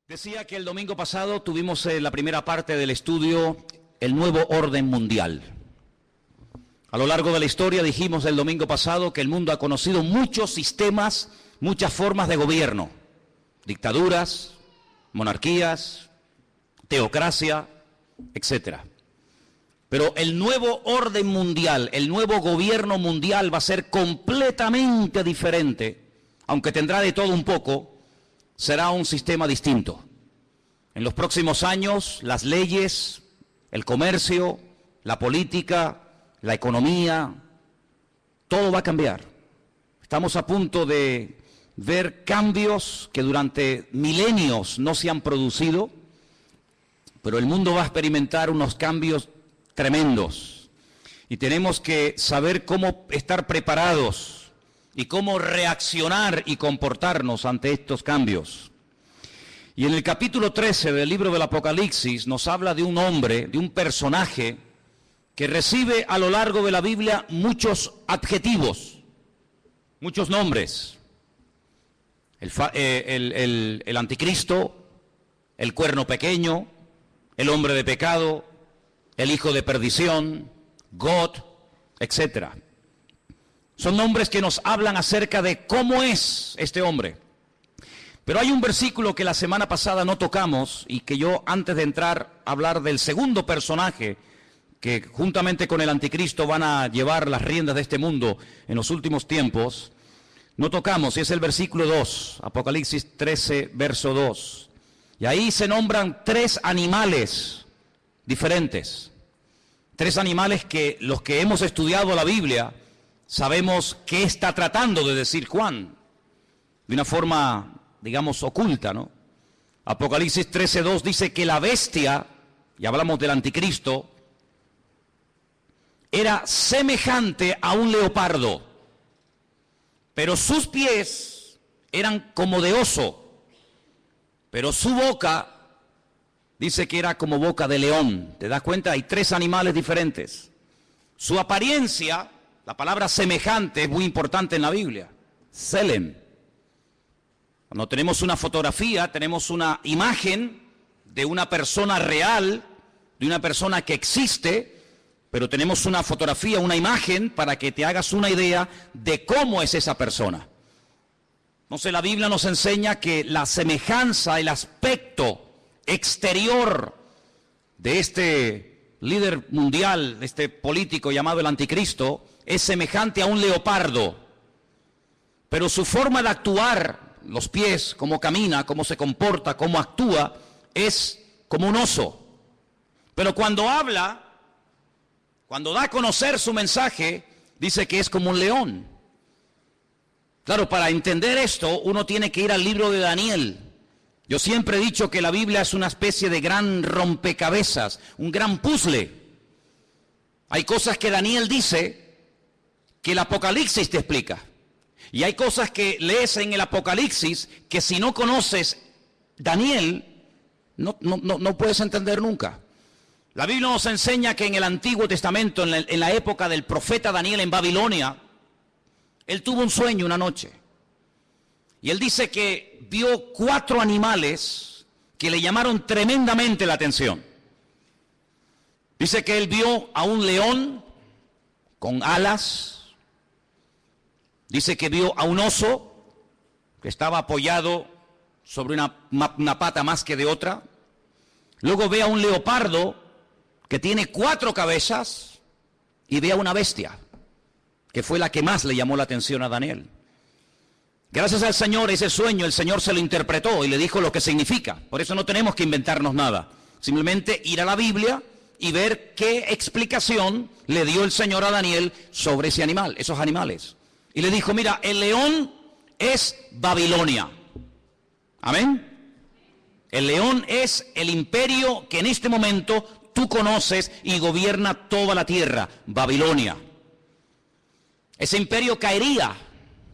Decía que el domingo pasado tuvimos la primera parte del estudio, el nuevo orden mundial. A lo largo de la historia dijimos el domingo pasado que el mundo ha conocido muchos sistemas, muchas formas de gobierno, dictaduras, monarquías, teocracia, etc. Pero el nuevo orden mundial, el nuevo gobierno mundial va a ser completamente diferente, aunque tendrá de todo un poco. Será un sistema distinto. En los próximos años, las leyes, el comercio, la política, la economía, todo va a cambiar. Estamos a punto de ver cambios que durante milenios no se han producido, pero el mundo va a experimentar unos cambios tremendos. Y tenemos que saber cómo estar preparados y cómo reaccionar y comportarnos ante estos cambios. Y en el capítulo 13 del libro del Apocalipsis nos habla de un hombre, de un personaje que recibe a lo largo de la Biblia muchos adjetivos, muchos nombres. El anticristo, el cuerno pequeño, el hombre de pecado, el hijo de perdición, God, etcétera. Son nombres que nos hablan acerca de cómo es este hombre. Pero hay un versículo que la semana pasada no tocamos y que yo, antes de entrar a hablar del segundo personaje que juntamente con el anticristo van a llevar las riendas de este mundo en los últimos tiempos, no tocamos, y es el versículo 2, Apocalipsis 13, verso 2. Y ahí se nombran tres animales diferentes. Tres animales que los que hemos estudiado la Biblia sabemos qué está tratando de decir Juan, de una forma, digamos, oculta, ¿no? Apocalipsis 13:2 dice que la bestia, y hablamos del anticristo, era semejante a un leopardo, pero sus pies eran como de oso, pero su boca dice que era como boca de león. ¿Te das cuenta? Hay tres animales diferentes. Su apariencia, la palabra semejante es muy importante en la Biblia. Selem. Cuando tenemos una fotografía, tenemos una imagen de una persona real, de una persona que existe, pero tenemos una fotografía, una imagen para que te hagas una idea de cómo es esa persona. Entonces la Biblia nos enseña que la semejanza, el aspecto exterior de este líder mundial, de este político llamado el anticristo, es semejante a un leopardo, pero su forma de actuar, los pies, cómo camina, cómo se comporta, cómo actúa, es como un oso. Pero cuando habla, cuando da a conocer su mensaje, dice que es como un león. Claro, para entender esto, uno tiene que ir al libro de Daniel. Yo siempre he dicho que la Biblia es una especie de gran rompecabezas, un gran puzzle. Hay cosas que Daniel dice que el Apocalipsis te explica. Y hay cosas que lees en el Apocalipsis que si no conoces Daniel, no puedes entender nunca. La Biblia nos enseña que en el Antiguo Testamento, en la época del profeta Daniel en Babilonia, él tuvo un sueño una noche. Y él dice que vio 4 animales que le llamaron tremendamente la atención. Dice que él vio a un león con alas. Dice que vio a un oso que estaba apoyado sobre una pata más que de otra. Luego ve a un leopardo que tiene 4 cabezas y ve a una bestia, que fue la que más le llamó la atención a Daniel. Gracias al Señor, ese sueño el Señor se lo interpretó y le dijo lo que significa. Por eso no tenemos que inventarnos nada. Simplemente ir a la Biblia y ver qué explicación le dio el Señor a Daniel sobre ese animal, esos animales. Y le dijo, mira, el león es Babilonia. Amén. El león es el imperio que en este momento tú conoces y gobierna toda la tierra, Babilonia. Ese imperio caería,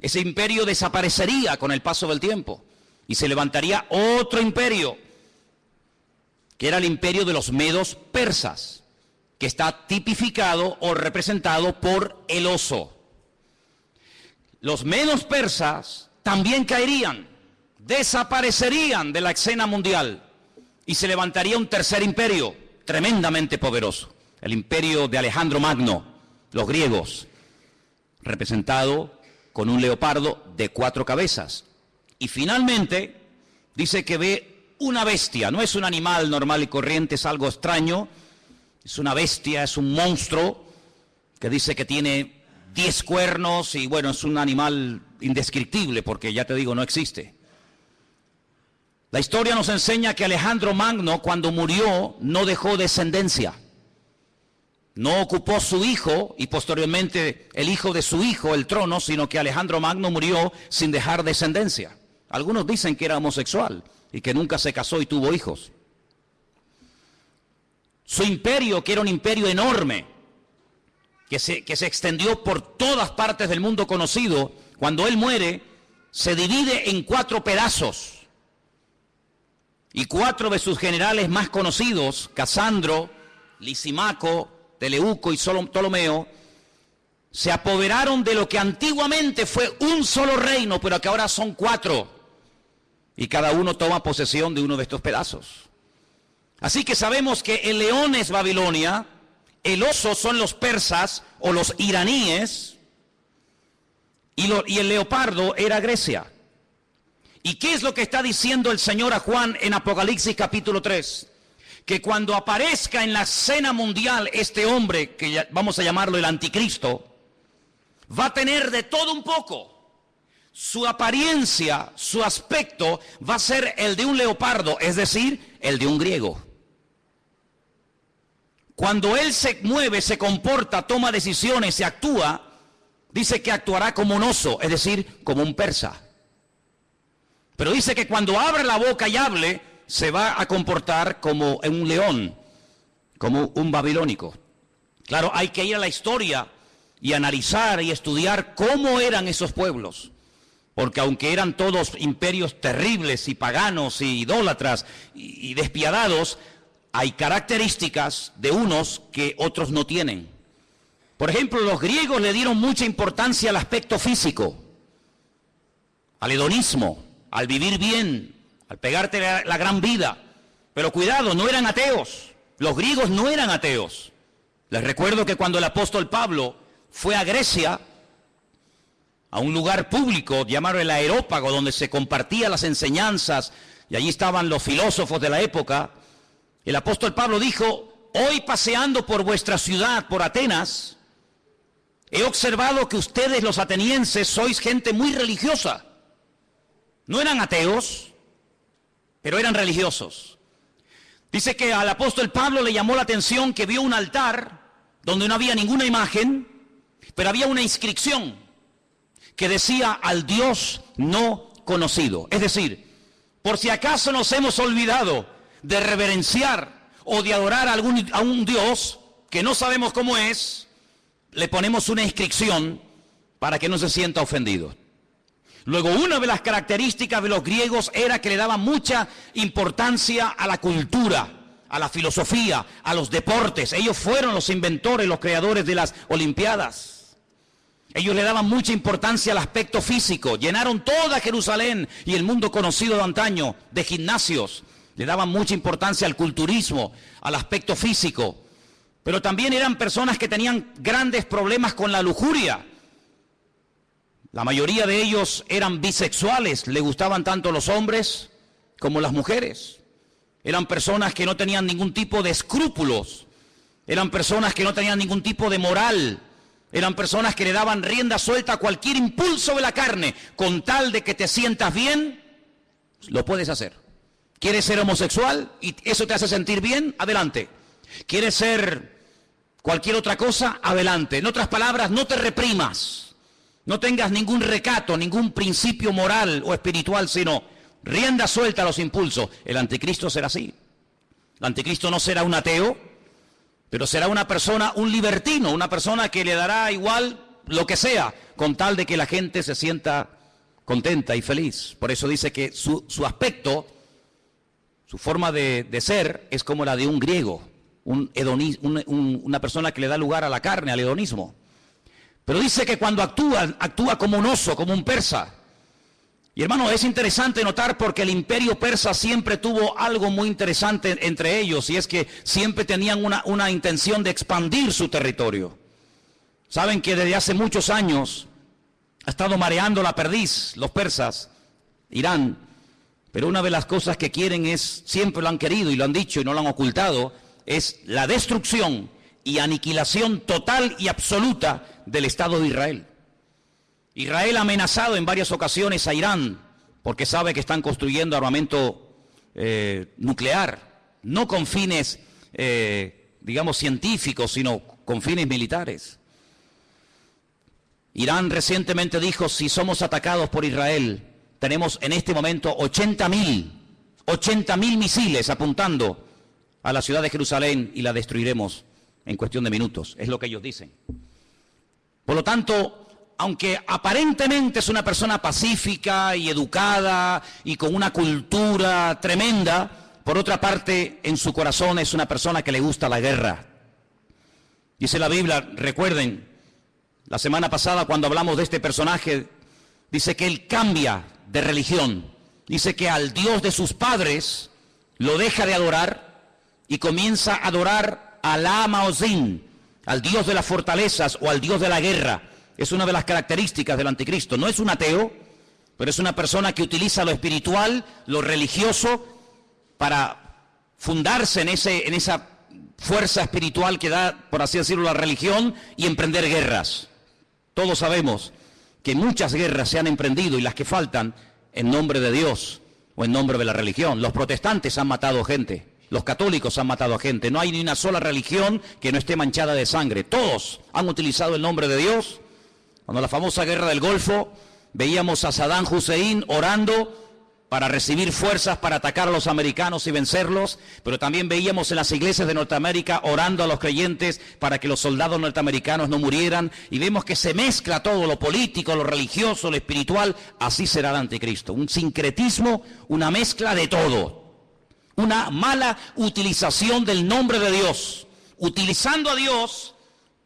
ese imperio desaparecería con el paso del tiempo y se levantaría otro imperio, que era el imperio de los medos persas, que está tipificado o representado por el oso. Los medos persas también caerían, desaparecerían de la escena mundial y se levantaría un tercer imperio tremendamente poderoso, el imperio de Alejandro Magno, los griegos, representado con un leopardo de 4 cabezas. Y finalmente dice que ve una bestia, no es un animal normal y corriente, es algo extraño, es una bestia, es un monstruo que dice que tiene 10 cuernos y bueno, es un animal indescriptible porque ya te digo, no existe. La historia nos enseña que Alejandro Magno cuando murió no dejó descendencia. No ocupó su hijo y posteriormente el hijo de su hijo el trono, sino que Alejandro Magno murió sin dejar descendencia. Algunos dicen que era homosexual y que nunca se casó y tuvo hijos. Su imperio, que era un imperio enorme, que se extendió por todas partes del mundo conocido, cuando él muere, se divide en 4 pedazos. Y 4 de sus generales más conocidos, Casandro, Lisimaco, Teleuco y Ptolomeo, se apoderaron de lo que antiguamente fue un solo reino, pero que ahora son 4. Y cada uno toma posesión de uno de estos pedazos. Así que sabemos que el león es Babilonia, el oso son los persas o los iraníes, y el leopardo era Grecia. ¿Y qué es lo que está diciendo el Señor a Juan en Apocalipsis capítulo 3? Que cuando aparezca en la escena mundial este hombre, que vamos a llamarlo el anticristo, va a tener de todo un poco. Su apariencia, su aspecto va a ser el de un leopardo, es decir, el de un griego. Cuando él se mueve, se comporta, toma decisiones, se actúa, dice que actuará como un oso, es decir, como un persa. Pero dice que cuando abra la boca y hable, se va a comportar como un león, como un babilónico. Claro, hay que ir a la historia y analizar y estudiar cómo eran esos pueblos. Porque aunque eran todos imperios terribles y paganos y idólatras y despiadados, hay características de unos que otros no tienen. Por ejemplo, los griegos le dieron mucha importancia al aspecto físico, al hedonismo, al vivir bien, al pegarte la gran vida. Pero cuidado, no eran ateos. Los griegos no eran ateos. Les recuerdo que cuando el apóstol Pablo fue a Grecia, a un lugar público llamado el Areópago, donde se compartían las enseñanzas, y allí estaban los filósofos de la época, el apóstol Pablo dijo: hoy paseando por vuestra ciudad, por Atenas, he observado que ustedes los atenienses sois gente muy religiosa. No eran ateos, pero eran religiosos. Dice que al apóstol Pablo le llamó la atención que vio un altar donde no había ninguna imagen, pero había una inscripción que decía: al Dios no conocido. Es decir, por si acaso nos hemos olvidado de reverenciar o de adorar a un Dios que no sabemos cómo es, le ponemos una inscripción para que no se sienta ofendido. Luego, una de las características de los griegos era que le daban mucha importancia a la cultura, a la filosofía, a los deportes. Ellos fueron los inventores, los creadores de las Olimpiadas. Ellos le daban mucha importancia al aspecto físico. Llenaron toda Jerusalén y el mundo conocido de antaño de gimnasios. Le daban mucha importancia al culturismo, al aspecto físico. Pero también eran personas que tenían grandes problemas con la lujuria. La mayoría de ellos eran bisexuales, le gustaban tanto los hombres como las mujeres. Eran personas que no tenían ningún tipo de escrúpulos, eran personas que no tenían ningún tipo de moral, eran personas que le daban rienda suelta a cualquier impulso de la carne, con tal de que te sientas bien, lo puedes hacer. ¿Quieres ser homosexual y eso te hace sentir bien? Adelante. ¿Quieres ser cualquier otra cosa? Adelante. En otras palabras, no te reprimas. No tengas ningún recato, ningún principio moral o espiritual, sino rienda suelta a los impulsos. El anticristo será así. El anticristo no será un ateo, pero será una persona, un libertino, una persona que le dará igual lo que sea, con tal de que la gente se sienta contenta y feliz. Por eso dice que su aspecto, su forma de ser es como la de un griego, una persona que le da lugar a la carne, al hedonismo. Pero dice que cuando actúa como un oso, como un persa. Y hermano, es interesante notar porque el imperio persa siempre tuvo algo muy interesante entre ellos, y es que siempre tenían una intención de expandir su territorio. Saben que desde hace muchos años ha estado mareando la perdiz los persas, Irán, pero una de las cosas que quieren es, siempre lo han querido y lo han dicho y no lo han ocultado, es la destrucción y aniquilación total y absoluta del Estado de Israel. Israel ha amenazado en varias ocasiones a Irán porque sabe que están construyendo armamento nuclear, no con fines, digamos, científicos, sino con fines militares. Irán recientemente dijo, si somos atacados por Israel, tenemos en este momento 80.000 misiles apuntando a la ciudad de Jerusalén y la destruiremos en cuestión de minutos, es lo que ellos dicen. Por lo tanto, aunque aparentemente es una persona pacífica y educada y con una cultura tremenda, por otra parte, en su corazón es una persona que le gusta la guerra. Dice la Biblia, recuerden, la semana pasada cuando hablamos de este personaje, dice que él cambia de religión. Dice que al Dios de sus padres lo deja de adorar y comienza a adorar a Alá Maozín, al Dios de las fortalezas o al Dios de la guerra. Es una de las características del anticristo. No es un ateo, pero es una persona que utiliza lo espiritual, lo religioso, para fundarse en esa fuerza espiritual que da, por así decirlo, la religión y emprender guerras. Todos sabemos que muchas guerras se han emprendido y las que faltan en nombre de Dios o en nombre de la religión. Los protestantes han matado gente. Los católicos han matado a gente. No hay ni una sola religión que no esté manchada de sangre. Todos han utilizado el nombre de Dios. Cuando la famosa guerra del Golfo, veíamos a Saddam Hussein orando para recibir fuerzas para atacar a los americanos y vencerlos, pero también veíamos en las iglesias de Norteamérica orando a los creyentes para que los soldados norteamericanos no murieran, y vemos que se mezcla todo, lo político, lo religioso, lo espiritual. Así será el anticristo, un sincretismo, una mezcla de todo. Una mala utilización del nombre de Dios, utilizando a Dios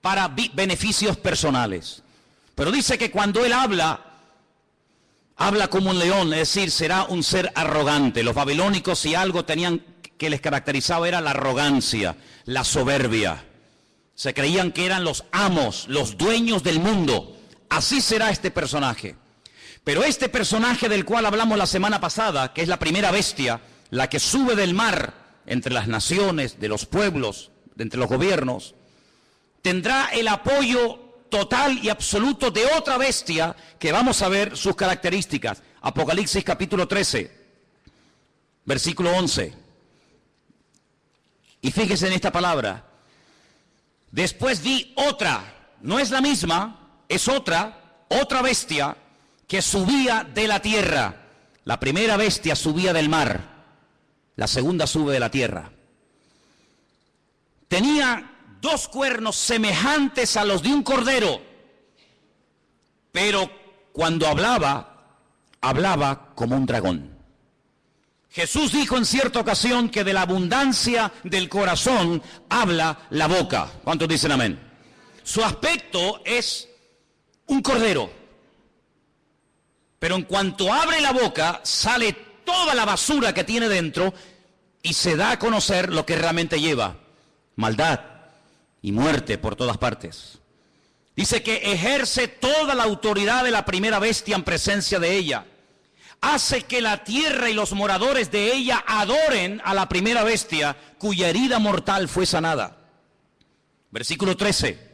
para beneficios personales. Pero dice que cuando él habla como un león, es decir, será un ser arrogante. Los babilónicos, si algo tenían que les caracterizaba, era la arrogancia, la soberbia. Se creían que eran los amos, los dueños del mundo. Así será este personaje. Pero este personaje del cual hablamos la semana pasada, que es la primera bestia, la que sube del mar entre las naciones, de los pueblos, de entre los gobiernos, tendrá el apoyo total y absoluto de otra bestia que vamos a ver sus características. Apocalipsis capítulo 13, versículo 11. Y fíjese en esta palabra. Después vi otra, no es la misma, es otra bestia que subía de la tierra. La primera bestia subía del mar. La segunda sube de la tierra. Tenía 2 cuernos semejantes a los de un cordero, pero cuando hablaba como un dragón. Jesús dijo en cierta ocasión que de la abundancia del corazón habla la boca. ¿Cuántos dicen amén? Su aspecto es un cordero, pero en cuanto abre la boca sale toda la basura que tiene dentro y se da a conocer lo que realmente lleva: maldad y muerte por todas partes. Dice que ejerce toda la autoridad de la primera bestia en presencia de ella. Hace que la tierra y los moradores de ella adoren a la primera bestia, cuya herida mortal fue sanada. Versículo 13.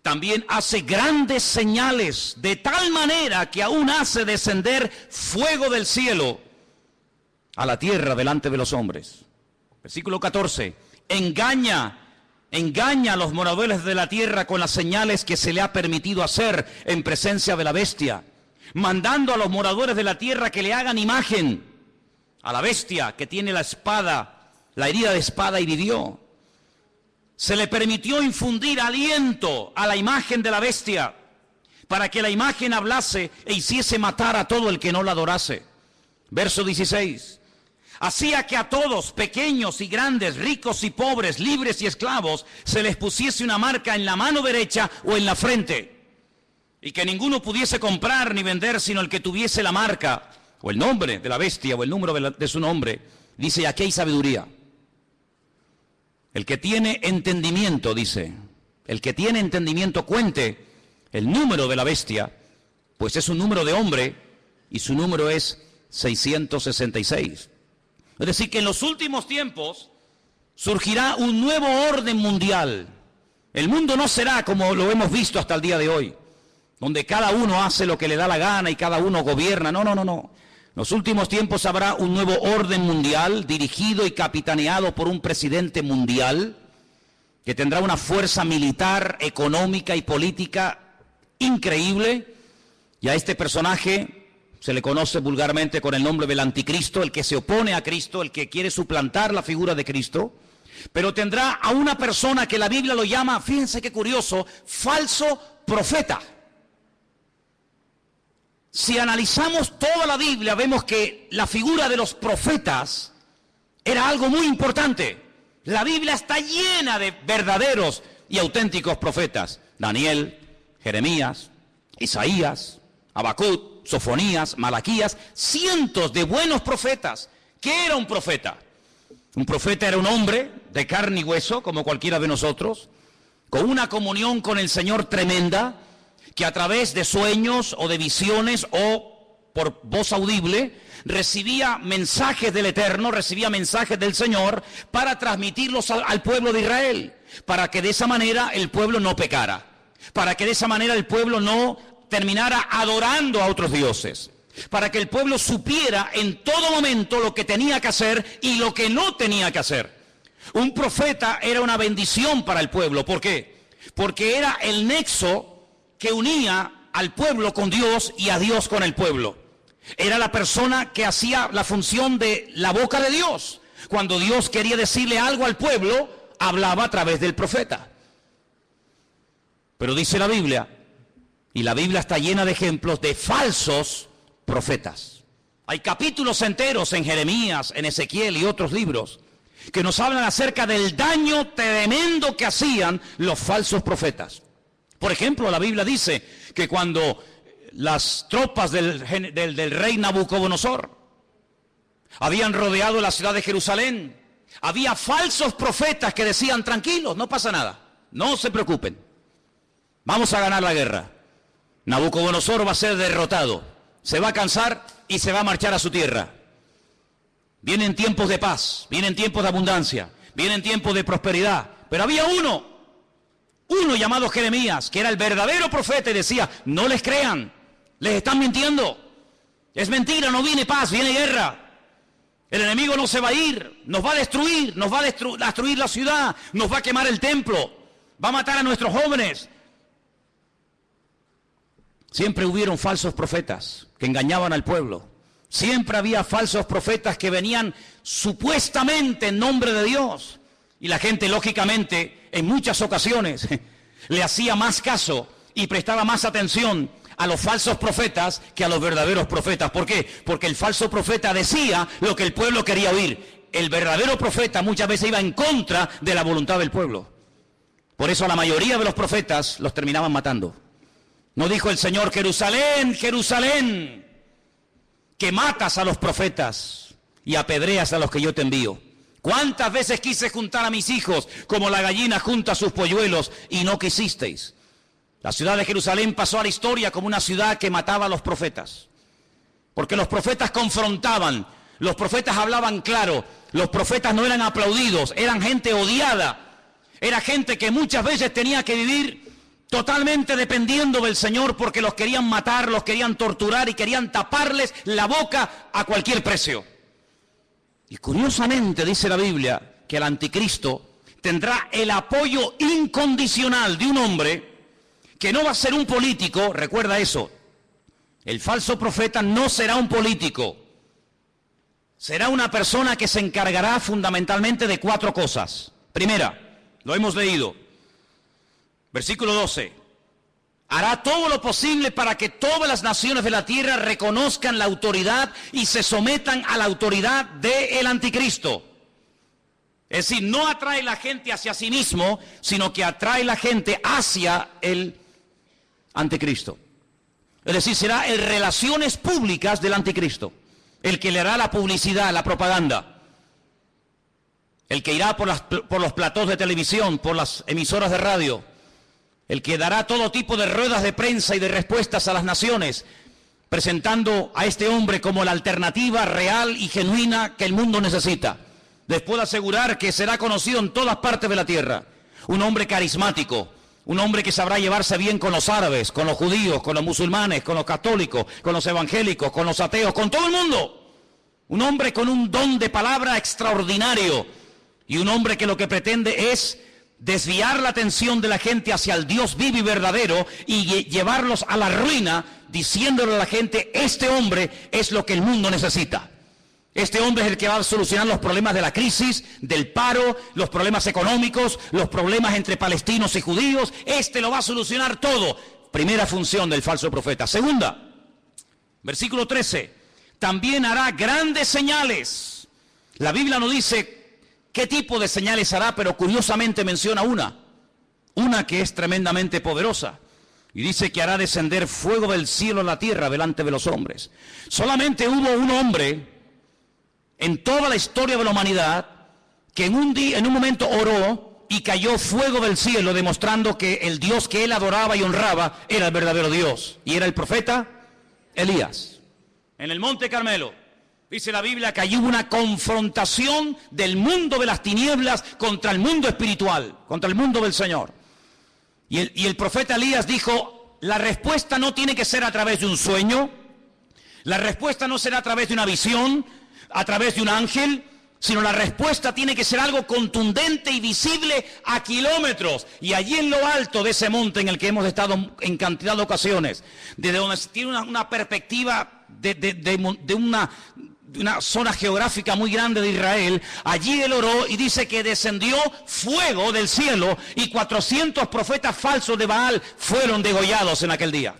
También hace grandes señales, de tal manera que aún hace descender fuego del cielo a la tierra delante de los hombres. Versículo 14. Engaña a los moradores de la tierra con las señales que se le ha permitido hacer en presencia de la bestia, mandando a los moradores de la tierra que le hagan imagen a la bestia que tiene la espada, la herida de espada, y vivió. Se le permitió infundir aliento a la imagen de la bestia para que la imagen hablase e hiciese matar a todo el que no la adorase. Verso 16. Hacía que a todos, pequeños y grandes, ricos y pobres, libres y esclavos, se les pusiese una marca en la mano derecha o en la frente. y que ninguno pudiese comprar ni vender sino el que tuviese la marca o el nombre de la bestia o el número de su nombre. Dice, y aquí hay sabiduría. El que tiene entendimiento, dice, el que tiene entendimiento cuente el número de la bestia, pues es un número de hombre y su número es 666. Es decir, que en los últimos tiempos surgirá un nuevo orden mundial. El mundo no será como lo hemos visto hasta el día de hoy, donde cada uno hace lo que le da la gana y cada uno gobierna. No. En los últimos tiempos habrá un nuevo orden mundial dirigido y capitaneado por un presidente mundial que tendrá una fuerza militar, económica y política increíble. Y a este personaje se le conoce vulgarmente con el nombre del anticristo, el que se opone a Cristo, el que quiere suplantar la figura de Cristo. Pero tendrá a una persona que la Biblia lo llama, fíjense qué curioso, falso profeta. Si analizamos toda la Biblia, vemos que la figura de los profetas era algo muy importante. La Biblia está llena de verdaderos y auténticos profetas. Daniel, Jeremías, Isaías, Habacuc, Sofonías, Malaquías, cientos de buenos profetas. ¿Qué era un profeta? Un profeta era un hombre de carne y hueso, como cualquiera de nosotros, con una comunión con el Señor tremenda, que a través de sueños o de visiones o por voz audible recibía mensajes del Eterno, recibía mensajes del Señor para transmitirlos al pueblo de Israel, para que de esa manera el pueblo no pecara, para que de esa manera el pueblo no terminara adorando a otros dioses, para que el pueblo supiera en todo momento lo que tenía que hacer y lo que no tenía que hacer. Un profeta era una bendición para el pueblo. ¿Por qué? Porque era el nexo que unía al pueblo con Dios y a Dios con el pueblo. Era la persona que hacía la función de la boca de Dios. Cuando Dios quería decirle algo al pueblo, hablaba a través del profeta. Pero dice la Biblia, y la Biblia está llena de ejemplos de falsos profetas. Hay capítulos enteros en Jeremías, en Ezequiel y otros libros que nos hablan acerca del daño tremendo que hacían los falsos profetas. Por ejemplo, la Biblia dice que cuando las tropas del rey Nabucodonosor habían rodeado la ciudad de Jerusalén, había falsos profetas que decían, tranquilos, no pasa nada, no se preocupen, vamos a ganar la guerra. Nabucodonosor va a ser derrotado, se va a cansar y se va a marchar a su tierra. Vienen tiempos de paz, vienen tiempos de abundancia, vienen tiempos de prosperidad, pero había uno llamado Jeremías, que era el verdadero profeta y decía, no les crean, les están mintiendo, es mentira, no viene paz, viene guerra, el enemigo no se va a ir, nos va a destruir, nos va a destruir la ciudad, nos va a quemar el templo, va a matar a nuestros jóvenes. Siempre hubieron falsos profetas que engañaban al pueblo, siempre había falsos profetas que venían supuestamente en nombre de Dios, y la gente lógicamente en muchas ocasiones le hacía más caso y prestaba más atención a los falsos profetas que a los verdaderos profetas. ¿Por qué? Porque el falso profeta decía lo que el pueblo quería oír. El verdadero profeta muchas veces iba en contra de la voluntad del pueblo. Por eso a la mayoría de los profetas los terminaban matando. ¿No dijo el Señor, Jerusalén, Jerusalén, que matas a los profetas y apedreas a los que yo te envío? ¿Cuántas veces quise juntar a mis hijos como la gallina junta sus polluelos y no quisisteis? La ciudad de Jerusalén pasó a la historia como una ciudad que mataba a los profetas. Porque los profetas confrontaban, los profetas hablaban claro, los profetas no eran aplaudidos, eran gente odiada. Era gente que muchas veces tenía que vivir totalmente dependiendo del Señor porque los querían matar, los querían torturar y querían taparles la boca a cualquier precio. Y curiosamente dice la Biblia que el anticristo tendrá el apoyo incondicional de un hombre que no va a ser un político, recuerda eso. El falso profeta no será un político, será una persona que se encargará fundamentalmente de 4 cosas. Primera, lo hemos leído, versículo 12. Hará todo lo posible para que todas las naciones de la tierra reconozcan la autoridad y se sometan a la autoridad del anticristo. Es decir, no atrae la gente hacia sí mismo, sino que atrae la gente hacia el anticristo. Es decir, será el relaciones públicas del anticristo, el que le hará la publicidad, la propaganda, el que irá por los platós de televisión, por las emisoras de radio, el que dará todo tipo de ruedas de prensa y de respuestas a las naciones, presentando a este hombre como la alternativa real y genuina que el mundo necesita. Les puedo asegurar que será conocido en todas partes de la tierra. Un hombre carismático, un hombre que sabrá llevarse bien con los árabes, con los judíos, con los musulmanes, con los católicos, con los evangélicos, con los ateos, con todo el mundo. Un hombre con un don de palabra extraordinario y un hombre que lo que pretende es desviar la atención de la gente hacia el Dios vivo y verdadero y llevarlos a la ruina, diciéndole a la gente, este hombre es lo que el mundo necesita. Este hombre es el que va a solucionar los problemas de la crisis, del paro, los problemas económicos, los problemas entre palestinos y judíos. Este lo va a solucionar todo. Primera función del falso profeta. Segunda, versículo 13. También hará grandes señales. La Biblia no dice qué tipo de señales hará, pero curiosamente menciona una que es tremendamente poderosa. Y dice que hará descender fuego del cielo a la tierra delante de los hombres. Solamente hubo un hombre en toda la historia de la humanidad que en un momento oró y cayó fuego del cielo, demostrando que el Dios que él adoraba y honraba era el verdadero Dios. Y era el profeta Elías. En el Monte Carmelo, dice la Biblia que allí hubo una confrontación del mundo de las tinieblas contra el mundo espiritual, contra el mundo del Señor. Y el profeta Elías dijo, la respuesta no tiene que ser a través de un sueño, la respuesta no será a través de una visión, a través de un ángel, sino la respuesta tiene que ser algo contundente y visible a kilómetros. Y allí en lo alto de ese monte en el que hemos estado en cantidad de ocasiones, desde donde se tiene una perspectiva de una zona geográfica muy grande de Israel, allí él oró y dice que descendió fuego del cielo y 400 profetas falsos de Baal fueron degollados en aquel día.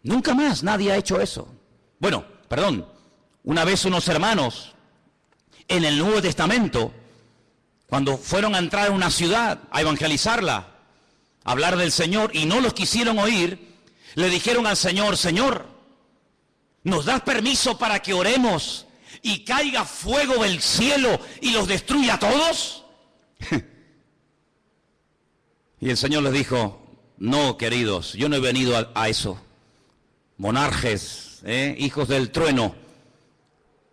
Nunca más nadie ha hecho eso. Bueno, perdón. Una vez unos hermanos en el Nuevo Testamento, cuando fueron a entrar a una ciudad a evangelizarla, a hablar del Señor y no los quisieron oír, le dijeron al Señor, Señor, ¿nos das permiso para que oremos y caiga fuego del cielo y los destruya a todos? Y el Señor les dijo, no, queridos, yo no he venido a eso. Monarjes, hijos del trueno,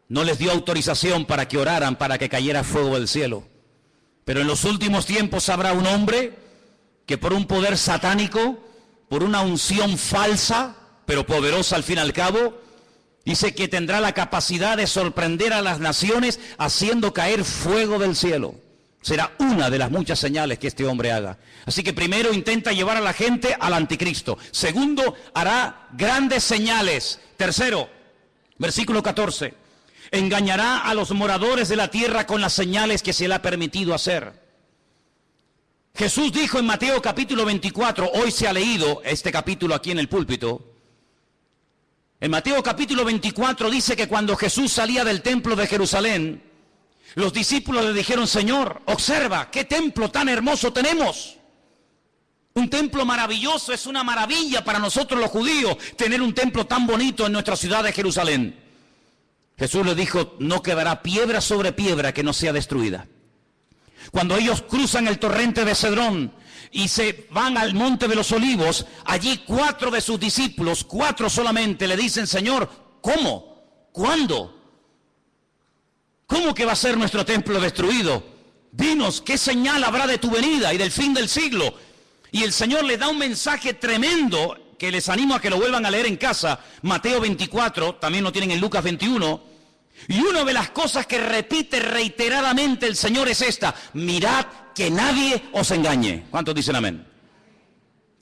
no les dio autorización para que oraran, para que cayera fuego del cielo. Pero en los últimos tiempos habrá un hombre que por un poder satánico, por una unción falsa, pero poderosa al fin y al cabo, dice que tendrá la capacidad de sorprender a las naciones haciendo caer fuego del cielo. Será una de las muchas señales que este hombre haga. Así que primero intenta llevar a la gente al anticristo. Segundo, hará grandes señales. Tercero, versículo 14. Engañará a los moradores de la tierra con las señales que se le ha permitido hacer. Jesús dijo en Mateo capítulo 24, hoy se ha leído este capítulo aquí en el púlpito. En Mateo capítulo 24 dice que cuando Jesús salía del templo de Jerusalén, los discípulos le dijeron, Señor, observa, qué templo tan hermoso tenemos. Un templo maravilloso, es una maravilla para nosotros los judíos tener un templo tan bonito en nuestra ciudad de Jerusalén. Jesús les dijo, no quedará piedra sobre piedra que no sea destruida. Cuando ellos cruzan el torrente de Cedrón y se van al monte de los olivos, allí 4 de sus discípulos, 4 solamente, le dicen, Señor, ¿cómo? ¿Cuándo? ¿Cómo que va a ser nuestro templo destruido? Dinos, ¿qué señal habrá de tu venida y del fin del siglo? Y el Señor les da un mensaje tremendo que les animo a que lo vuelvan a leer en casa. Mateo 24, también lo tienen en Lucas 21. Y una de las cosas que repite reiteradamente el Señor es esta: mirad que nadie os engañe. ¿Cuántos dicen amén?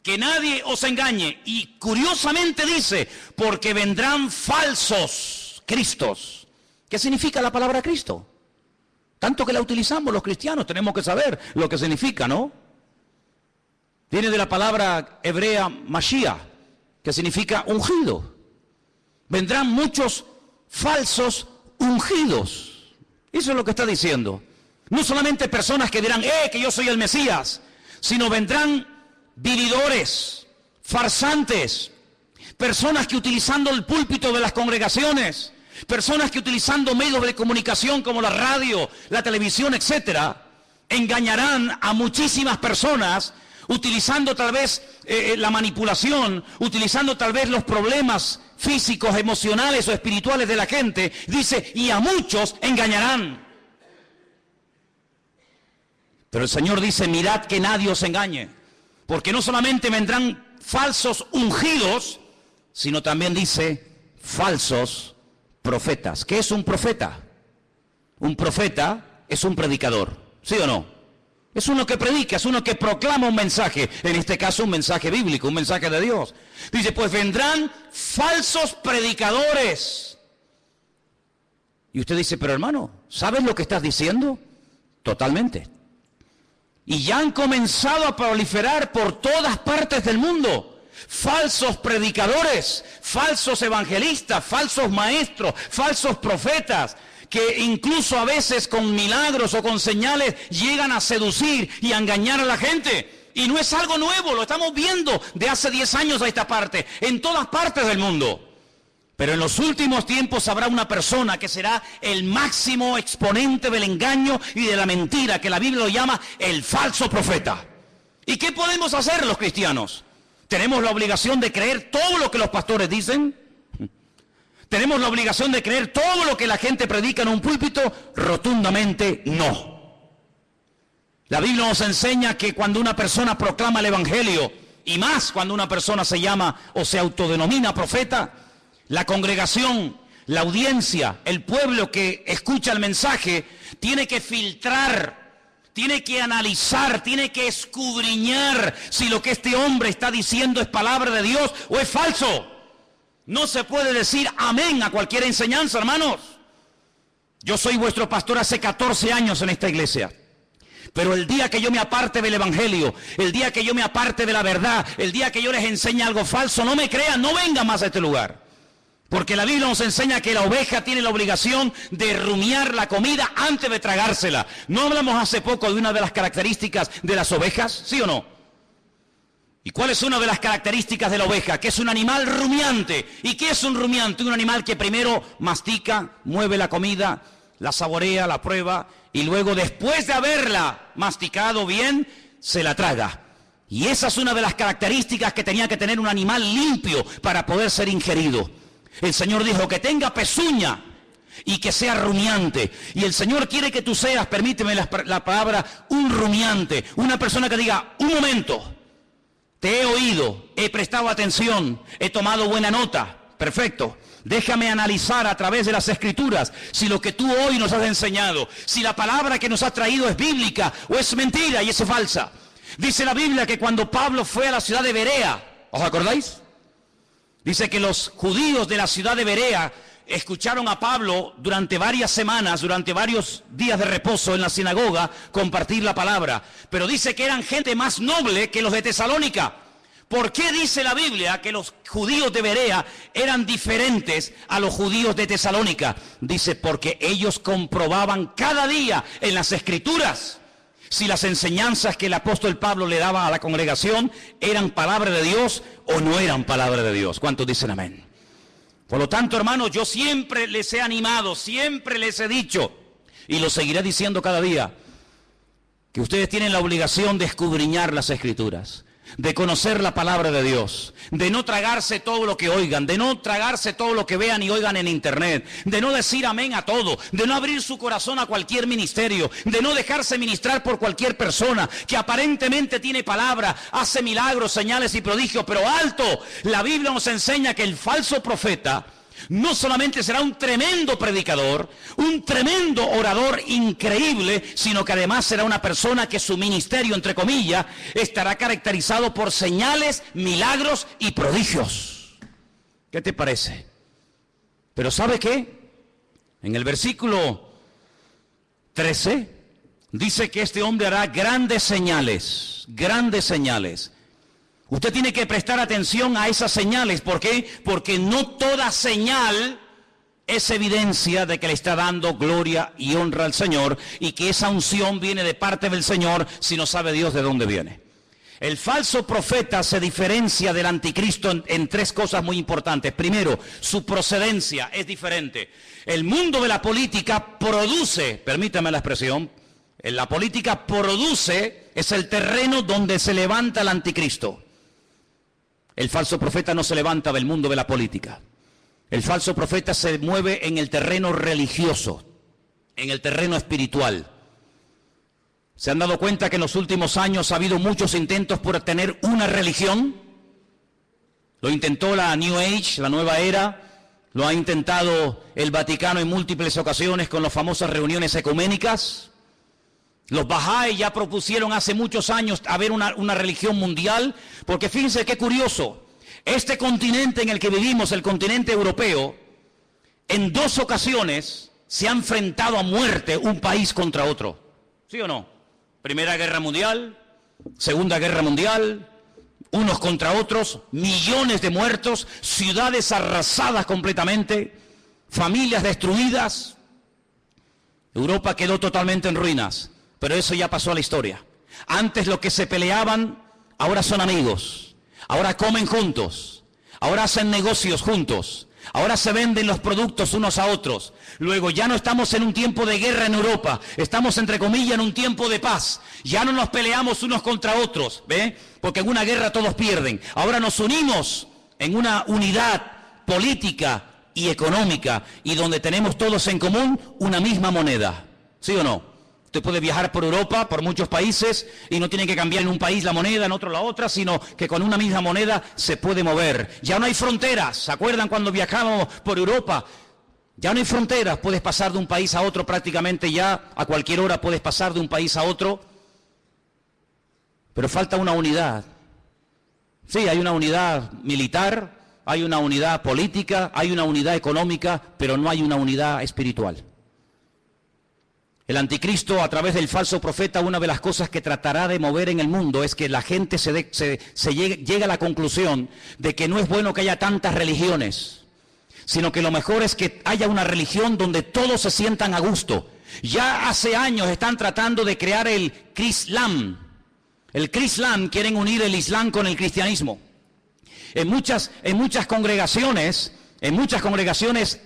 Que nadie os engañe. Y curiosamente dice, porque vendrán falsos cristos. ¿Qué significa la palabra Cristo? Tanto que la utilizamos los cristianos, tenemos que saber lo que significa, ¿no? Viene de la palabra hebrea Mashiach, que significa ungido. Vendrán muchos falsos ungidos. Eso es lo que está diciendo. No solamente personas que dirán, que yo soy el Mesías, sino vendrán vividores, farsantes, Personas que utilizando el púlpito de las congregaciones, personas que utilizando medios de comunicación como la radio, la televisión, etcétera, engañarán a muchísimas personas utilizando tal vez la manipulación, utilizando tal vez los problemas físicos, emocionales o espirituales de la gente. Dice, y a muchos engañarán. Pero el Señor dice, mirad que nadie os engañe, porque no solamente vendrán falsos ungidos, sino también dice, falsos profetas. ¿Qué es un profeta? Un profeta es un predicador, ¿sí o no? Es uno que predica, es uno que proclama un mensaje, en este caso un mensaje bíblico, un mensaje de Dios. Dice, pues vendrán falsos predicadores. Y usted dice, pero hermano, ¿sabes lo que estás diciendo? Totalmente. Y ya han comenzado a proliferar por todas partes del mundo. Falsos predicadores, falsos evangelistas, falsos maestros, falsos profetas, que incluso a veces con milagros o con señales llegan a seducir y a engañar a la gente. Y no es algo nuevo, lo estamos viendo de hace 10 años a esta parte, en todas partes del mundo. Pero en los últimos tiempos habrá una persona que será el máximo exponente del engaño y de la mentira, que la Biblia lo llama el falso profeta. ¿Y qué podemos hacer los cristianos? ¿Tenemos la obligación de creer todo lo que los pastores dicen? ¿Tenemos la obligación de creer todo lo que la gente predica en un púlpito? Rotundamente no. La Biblia nos enseña que cuando una persona proclama el evangelio, y más cuando una persona se llama o se autodenomina profeta, la congregación, la audiencia, el pueblo que escucha el mensaje, tiene que filtrar, tiene que analizar, tiene que escudriñar si lo que este hombre está diciendo es palabra de Dios o es falso. No se puede decir amén a cualquier enseñanza, hermanos. Yo soy vuestro pastor hace 14 años en esta iglesia. Pero el día que yo me aparte del evangelio, el día que yo me aparte de la verdad, el día que yo les enseñe algo falso, no me crean, no vengan más a este lugar. Porque la Biblia nos enseña que la oveja tiene la obligación de rumiar la comida antes de tragársela. ¿No hablamos hace poco de una de las características de las ovejas? ¿Sí o no? ¿Y cuál es una de las características de la oveja? Que es un animal rumiante. ¿Y qué es un rumiante? Un animal que primero mastica, mueve la comida, la saborea, la prueba, y luego después de haberla masticado bien, se la traga. Y esa es una de las características que tenía que tener un animal limpio para poder ser ingerido. El Señor dijo que tenga pezuña y que sea rumiante. Y el Señor quiere que tú seas, permíteme la palabra, un rumiante. Una persona que diga, un momento, te he oído, he prestado atención, he tomado buena nota. Perfecto. Déjame analizar a través de las Escrituras si lo que tú hoy nos has enseñado, si la palabra que nos has traído es bíblica o es mentira y es falsa. Dice la Biblia que cuando Pablo fue a la ciudad de Berea, ¿os acordáis? Dice que los judíos de la ciudad de Berea escucharon a Pablo durante varias semanas, durante varios días de reposo en la sinagoga, compartir la palabra. Pero dice que eran gente más noble que los de Tesalónica. ¿Por qué dice la Biblia que los judíos de Berea eran diferentes a los judíos de Tesalónica? Dice, porque ellos comprobaban cada día en las Escrituras si las enseñanzas que el apóstol Pablo le daba a la congregación eran palabra de Dios o no eran palabra de Dios. ¿Cuántos dicen amén? Por lo tanto, hermanos, yo siempre les he animado, siempre les he dicho, y lo seguiré diciendo cada día, que ustedes tienen la obligación de escudriñar las Escrituras, de conocer la palabra de Dios, de no tragarse todo lo que oigan, de no tragarse todo lo que vean y oigan en internet, de no decir amén a todo, de no abrir su corazón a cualquier ministerio, de no dejarse ministrar por cualquier persona que aparentemente tiene palabra, hace milagros, señales y prodigios, pero alto, la Biblia nos enseña que el falso profeta no solamente será un tremendo predicador, un tremendo orador increíble, sino que además será una persona que su ministerio, entre comillas, estará caracterizado por señales, milagros y prodigios. ¿Qué te parece? Pero ¿sabe qué? En el versículo 13 dice que este hombre hará grandes señales, grandes señales. Usted tiene que prestar atención a esas señales. ¿Por qué? Porque no toda señal es evidencia de que le está dando gloria y honra al Señor y que esa unción viene de parte del Señor si no sabe Dios de dónde viene. El falso profeta se diferencia del anticristo en tres cosas muy importantes. Primero, su procedencia es diferente. El mundo de la política produce, permítame la expresión, la política produce, es el terreno donde se levanta el anticristo. El falso profeta no se levanta del mundo de la política. El falso profeta se mueve en el terreno religioso, en el terreno espiritual. ¿Se han dado cuenta que en los últimos años ha habido muchos intentos por tener una religión? Lo intentó la New Age, la nueva era, lo ha intentado el Vaticano en múltiples ocasiones con las famosas reuniones ecuménicas. Los Bahá'í ya propusieron hace muchos años haber una religión mundial, porque fíjense qué curioso, este continente en el que vivimos, el continente europeo, en 2 ocasiones se ha enfrentado a muerte un país contra otro. ¿Sí o no? Primera Guerra Mundial, Segunda Guerra Mundial, unos contra otros, millones de muertos, ciudades arrasadas completamente, familias destruidas. Europa quedó totalmente en ruinas, pero eso ya pasó a la historia. Antes los que se peleaban, ahora son amigos, ahora comen juntos, ahora hacen negocios juntos. Ahora se venden los productos unos a otros. Luego ya no estamos en un tiempo de guerra en Europa. Estamos, entre comillas, en un tiempo de paz. Ya no nos peleamos unos contra otros, ¿ve? Porque en una guerra todos pierden. Ahora nos unimos en una unidad política y económica y donde tenemos todos en común una misma moneda. ¿Sí o no? Usted puede viajar por Europa, por muchos países, y no tiene que cambiar en un país la moneda, en otro la otra, sino que con una misma moneda se puede mover. Ya no hay fronteras. ¿Se acuerdan cuando viajábamos por Europa? Ya no hay fronteras. Puedes pasar de un país a otro prácticamente ya, a cualquier hora puedes pasar de un país a otro. Pero falta una unidad. Sí, hay una unidad militar, hay una unidad política, hay una unidad económica, pero no hay una unidad espiritual. El anticristo, a través del falso profeta, una de las cosas que tratará de mover en el mundo es que la gente llegue a la conclusión de que no es bueno que haya tantas religiones, sino que lo mejor es que haya una religión donde todos se sientan a gusto. Ya hace años están tratando de crear el Crislam. El Crislam, quieren unir el Islam con el cristianismo. En muchas congregaciones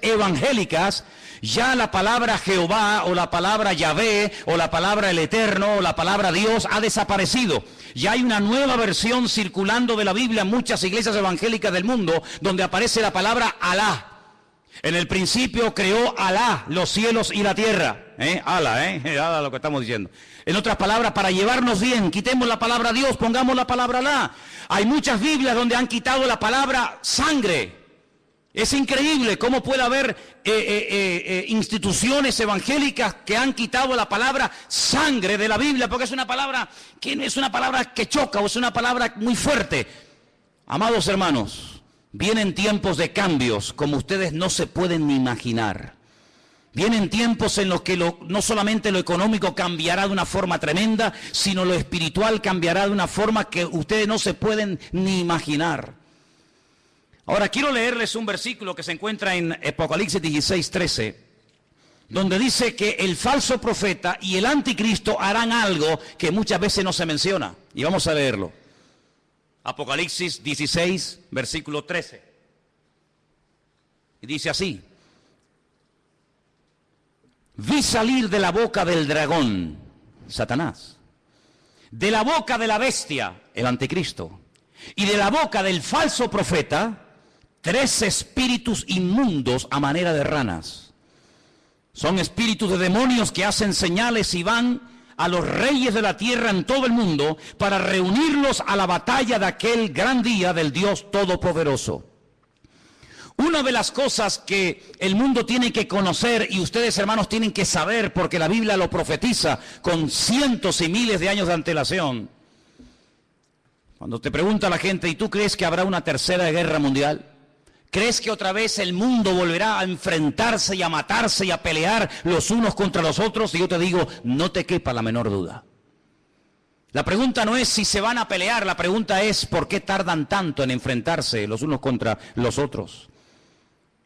evangélicas, ya la palabra Jehová o la palabra Yahvé o la palabra el Eterno o la palabra Dios ha desaparecido. Ya hay una nueva versión circulando de la Biblia en muchas iglesias evangélicas del mundo donde aparece la palabra Alá. En el principio creó Alá los cielos y la tierra. Alá lo que estamos diciendo. En otras palabras, para llevarnos bien, quitemos la palabra Dios, pongamos la palabra Alá. Hay muchas Biblias donde han quitado la palabra sangre. Es increíble cómo puede haber instituciones evangélicas que han quitado la palabra sangre de la Biblia, porque es una palabra que choca o es una palabra muy fuerte. Amados hermanos, vienen tiempos de cambios como ustedes no se pueden ni imaginar. Vienen tiempos en los que no solamente lo económico cambiará de una forma tremenda, sino lo espiritual cambiará de una forma que ustedes no se pueden ni imaginar. Ahora quiero leerles un versículo que se encuentra en Apocalipsis 16:13, donde dice que el falso profeta y el anticristo harán algo que muchas veces no se menciona. Y vamos a leerlo. Apocalipsis 16, versículo 13. Y dice así: vi salir de la boca del dragón, Satanás, de la boca de la bestia, el anticristo, y de la boca del falso profeta, 3 espíritus inmundos a manera de ranas. Son espíritus de demonios que hacen señales y van a los reyes de la tierra en todo el mundo para reunirlos a la batalla de aquel gran día del Dios Todopoderoso. Una de las cosas que el mundo tiene que conocer y ustedes, hermanos, tienen que saber, porque la Biblia lo profetiza con cientos y miles de años de antelación. Cuando te pregunta la gente, ¿y tú crees que habrá una tercera guerra mundial? ¿Crees que otra vez el mundo volverá a enfrentarse y a matarse y a pelear los unos contra los otros? Y yo te digo, no te quepa la menor duda. La pregunta no es si se van a pelear, la pregunta es ¿por qué tardan tanto en enfrentarse los unos contra los otros?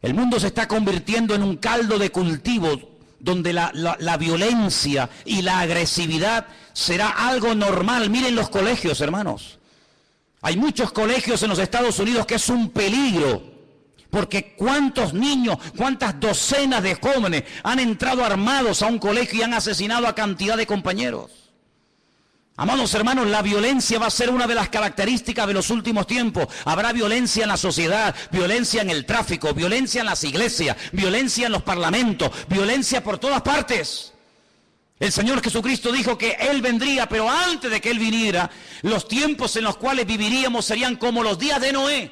El mundo se está convirtiendo en un caldo de cultivo donde la violencia y la agresividad será algo normal. Miren los colegios, hermanos. Hay muchos colegios en los Estados Unidos que es un peligro, porque cuántos niños, cuántas docenas de jóvenes han entrado armados a un colegio y han asesinado a cantidad de compañeros. Amados hermanos, la violencia va a ser una de las características de los últimos tiempos. Habrá violencia en la sociedad, violencia en el tráfico, violencia en las iglesias, violencia en los parlamentos, violencia por todas partes. El Señor Jesucristo dijo que Él vendría, pero antes de que Él viniera, los tiempos en los cuales viviríamos serían como los días de Noé.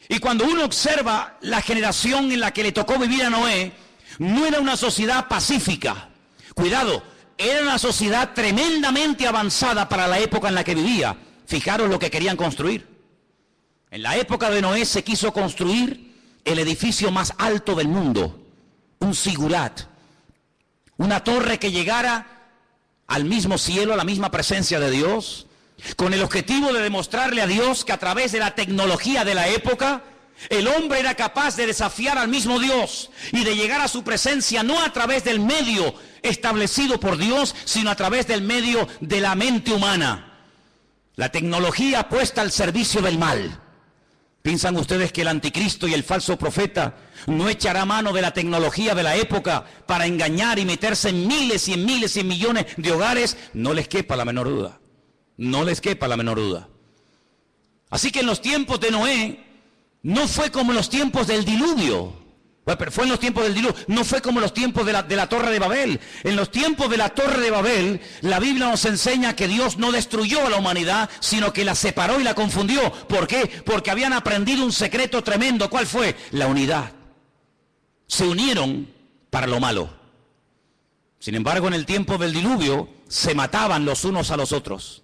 Y cuando uno observa la generación en la que le tocó vivir a Noé, no era una sociedad pacífica. Cuidado, era una sociedad tremendamente avanzada para la época en la que vivía. Fijaros lo que querían construir. En la época de Noé se quiso construir el edificio más alto del mundo, un zigurat, una torre que llegara al mismo cielo, a la misma presencia de Dios, con el objetivo de demostrarle a Dios que a través de la tecnología de la época, el hombre era capaz de desafiar al mismo Dios y de llegar a su presencia no a través del medio establecido por Dios, sino a través del medio de la mente humana. La tecnología puesta al servicio del mal. ¿Piensan ustedes que el anticristo y el falso profeta no echará mano de la tecnología de la época para engañar y meterse en miles y en miles y en millones de hogares? No les quepa la menor duda. No les quepa la menor duda. Así que en los tiempos de Noé, no fue como en los tiempos del diluvio. Bueno, fue en los tiempos del diluvio, no fue como en los tiempos de la Torre de Babel. En los tiempos de la Torre de Babel, la Biblia nos enseña que Dios no destruyó a la humanidad, sino que la separó y la confundió. ¿Por qué? Porque habían aprendido un secreto tremendo. ¿Cuál fue? La unidad. Se unieron para lo malo. Sin embargo, en el tiempo del diluvio, se mataban los unos a los otros.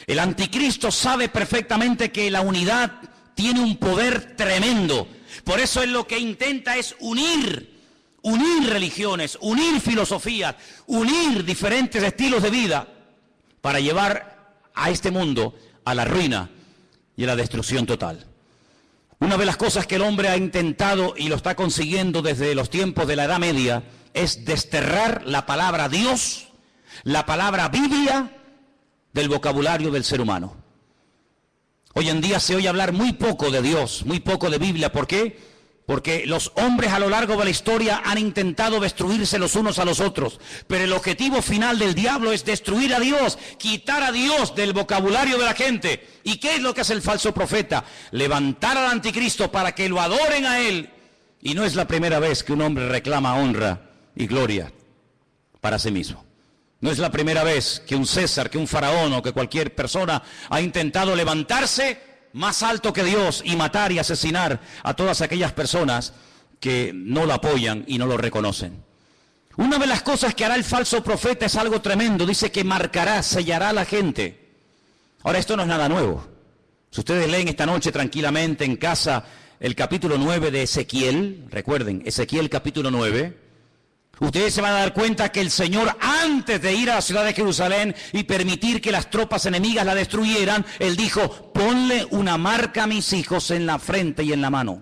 El anticristo sabe perfectamente que la unidad tiene un poder tremendo. Por eso él lo que intenta es unir religiones, unir filosofías, unir diferentes estilos de vida para llevar a este mundo a la ruina y a la destrucción total. Una de las cosas que el hombre ha intentado y lo está consiguiendo desde los tiempos de la Edad Media es desterrar la palabra Dios, la palabra Biblia del vocabulario del ser humano. Hoy en día se oye hablar muy poco de Dios, muy poco de Biblia. ¿Por qué? Porque los hombres a lo largo de la historia han intentado destruirse los unos a los otros. Pero el objetivo final del diablo es destruir a Dios, quitar a Dios del vocabulario de la gente. ¿Y qué es lo que hace el falso profeta? Levantar al anticristo para que lo adoren a él. Y no es la primera vez que un hombre reclama honra y gloria para sí mismo. No es la primera vez que un César, que un faraón o que cualquier persona ha intentado levantarse más alto que Dios y matar y asesinar a todas aquellas personas que no lo apoyan y no lo reconocen. Una de las cosas que hará el falso profeta es algo tremendo. Dice que marcará, sellará a la gente. Ahora, esto no es nada nuevo. Si ustedes leen esta noche tranquilamente en casa el capítulo 9 de Ezequiel, recuerden, Ezequiel capítulo 9, ustedes se van a dar cuenta que el Señor, antes de ir a la ciudad de Jerusalén y permitir que las tropas enemigas la destruyeran, Él dijo: ponle una marca a mis hijos en la frente y en la mano,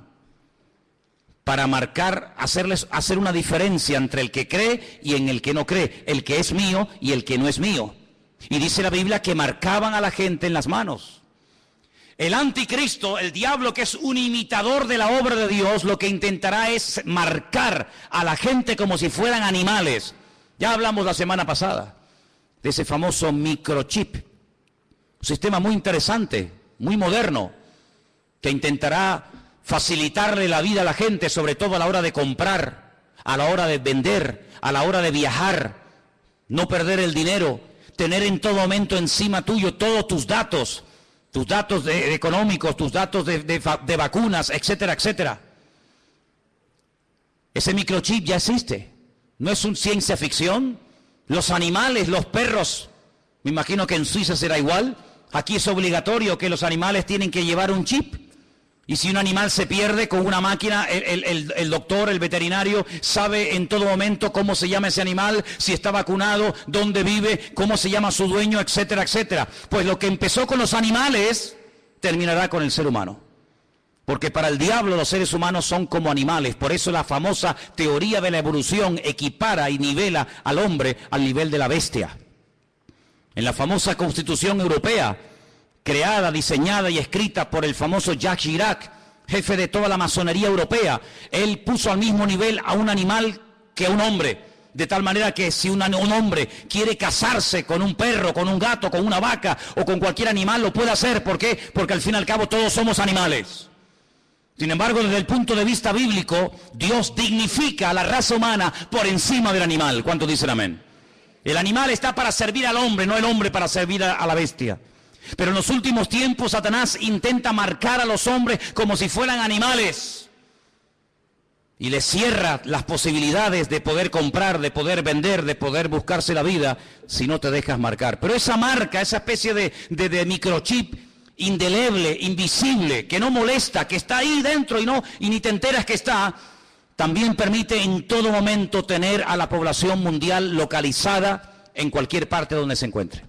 para marcar, hacer una diferencia entre el que cree y en el que no cree, el que es mío y el que no es mío. Y dice la Biblia que marcaban a la gente en las manos. El anticristo, el diablo, que es un imitador de la obra de Dios, lo que intentará es marcar a la gente como si fueran animales. Ya hablamos la semana pasada de ese famoso microchip, un sistema muy interesante, muy moderno, que intentará facilitarle la vida a la gente, sobre todo a la hora de comprar, a la hora de vender, a la hora de viajar, no perder el dinero, tener en todo momento encima tuyo todos tus datos económicos, tus datos de vacunas, etcétera, etcétera. Ese microchip ya existe. No es una ciencia ficción. Los animales, los perros, me imagino que en Suiza será igual. Aquí es obligatorio que los animales tienen que llevar un chip. Y si un animal se pierde con una máquina, el doctor, el veterinario, sabe en todo momento cómo se llama ese animal, si está vacunado, dónde vive, cómo se llama su dueño, etcétera, etcétera. Pues lo que empezó con los animales, terminará con el ser humano. Porque para el diablo los seres humanos son como animales. Por eso la famosa teoría de la evolución equipara y nivela al hombre al nivel de la bestia. En la famosa Constitución Europea, creada, diseñada y escrita por el famoso Jacques Chirac, jefe de toda la masonería europea, él puso al mismo nivel a un animal que a un hombre. De tal manera que si un hombre quiere casarse con un perro, con un gato, con una vaca o con cualquier animal, lo puede hacer. ¿Por qué? Porque al fin y al cabo todos somos animales. Sin embargo, desde el punto de vista bíblico, Dios dignifica a la raza humana por encima del animal. ¿Cuántos dicen amén? El animal está para servir al hombre, no el hombre para servir a la bestia. Pero en los últimos tiempos Satanás intenta marcar a los hombres como si fueran animales. Y les cierra las posibilidades de poder comprar, de poder vender, de poder buscarse la vida si no te dejas marcar. Pero esa marca, esa especie de microchip indeleble, invisible, que no molesta, que está ahí dentro y ni te enteras que está, también permite en todo momento tener a la población mundial localizada en cualquier parte donde se encuentre.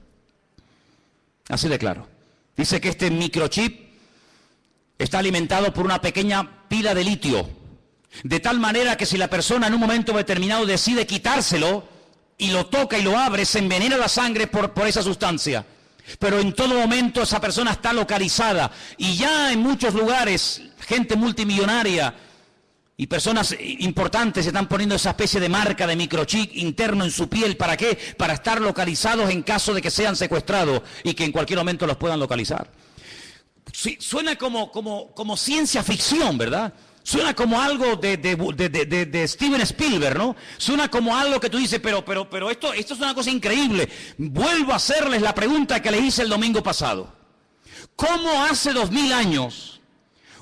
Así de claro. Dice que este microchip está alimentado por una pequeña pila de litio, de tal manera que si la persona en un momento determinado decide quitárselo y lo toca y lo abre, se envenena la sangre por esa sustancia. Pero en todo momento esa persona está localizada y ya en muchos lugares, gente multimillonaria y personas importantes se están poniendo esa especie de marca de microchip interno en su piel. ¿Para qué? Para estar localizados en caso de que sean secuestrados y que en cualquier momento los puedan localizar. Sí, suena como ciencia ficción, ¿verdad? Suena como algo de Steven Spielberg, ¿no? Suena como algo que tú dices, pero esto es una cosa increíble. Vuelvo a hacerles la pregunta que les hice el domingo pasado. ¿Cómo hace 2000 años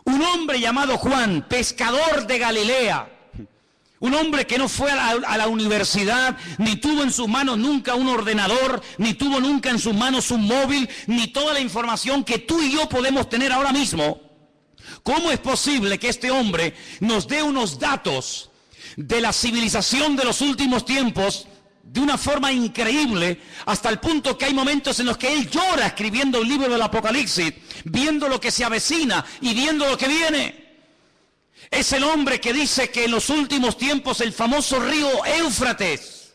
un hombre llamado Juan, pescador de Galilea, un hombre que no fue a la universidad, ni tuvo en sus manos nunca un ordenador, ni tuvo nunca en sus manos un móvil, ni toda la información que tú y yo podemos tener ahora mismo? ¿Cómo es posible que este hombre nos dé unos datos de la civilización de los últimos tiempos de una forma increíble, hasta el punto que hay momentos en los que él llora escribiendo el libro del Apocalipsis, viendo lo que se avecina y viendo lo que viene? Es el hombre que dice que en los últimos tiempos el famoso río Éufrates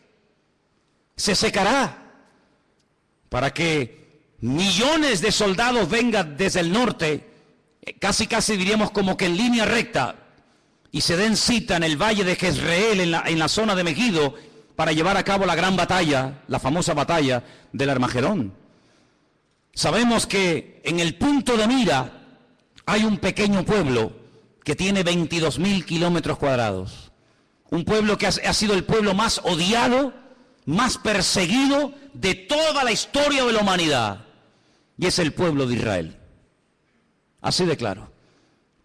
se secará para que millones de soldados vengan desde el norte, casi diríamos como que en línea recta, y se den cita en el valle de Jezreel, en la zona de Megiddo, para llevar a cabo la gran batalla, la famosa batalla del Armagedón. Sabemos que en el punto de mira hay un pequeño pueblo que tiene 22.000 kilómetros cuadrados. Un pueblo que ha sido el pueblo más odiado, más perseguido de toda la historia de la humanidad. Y es el pueblo de Israel. Así de claro.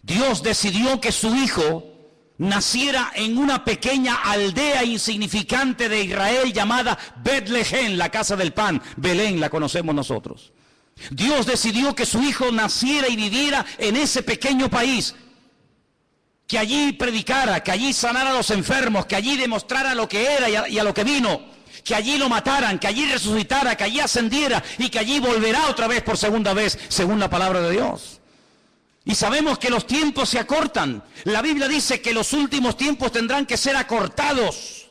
Dios decidió que su hijo naciera en una pequeña aldea insignificante de Israel llamada Betlehem, la casa del pan. Belén la conocemos nosotros. Dios decidió que su hijo naciera y viviera en ese pequeño país, que allí predicara, que allí sanara a los enfermos, que allí demostrara lo que era y a lo que vino, que allí lo mataran, que allí resucitara, que allí ascendiera y que allí volverá otra vez por segunda vez, según la palabra de Dios. Y sabemos que los tiempos se acortan. La Biblia dice que los últimos tiempos tendrán que ser acortados,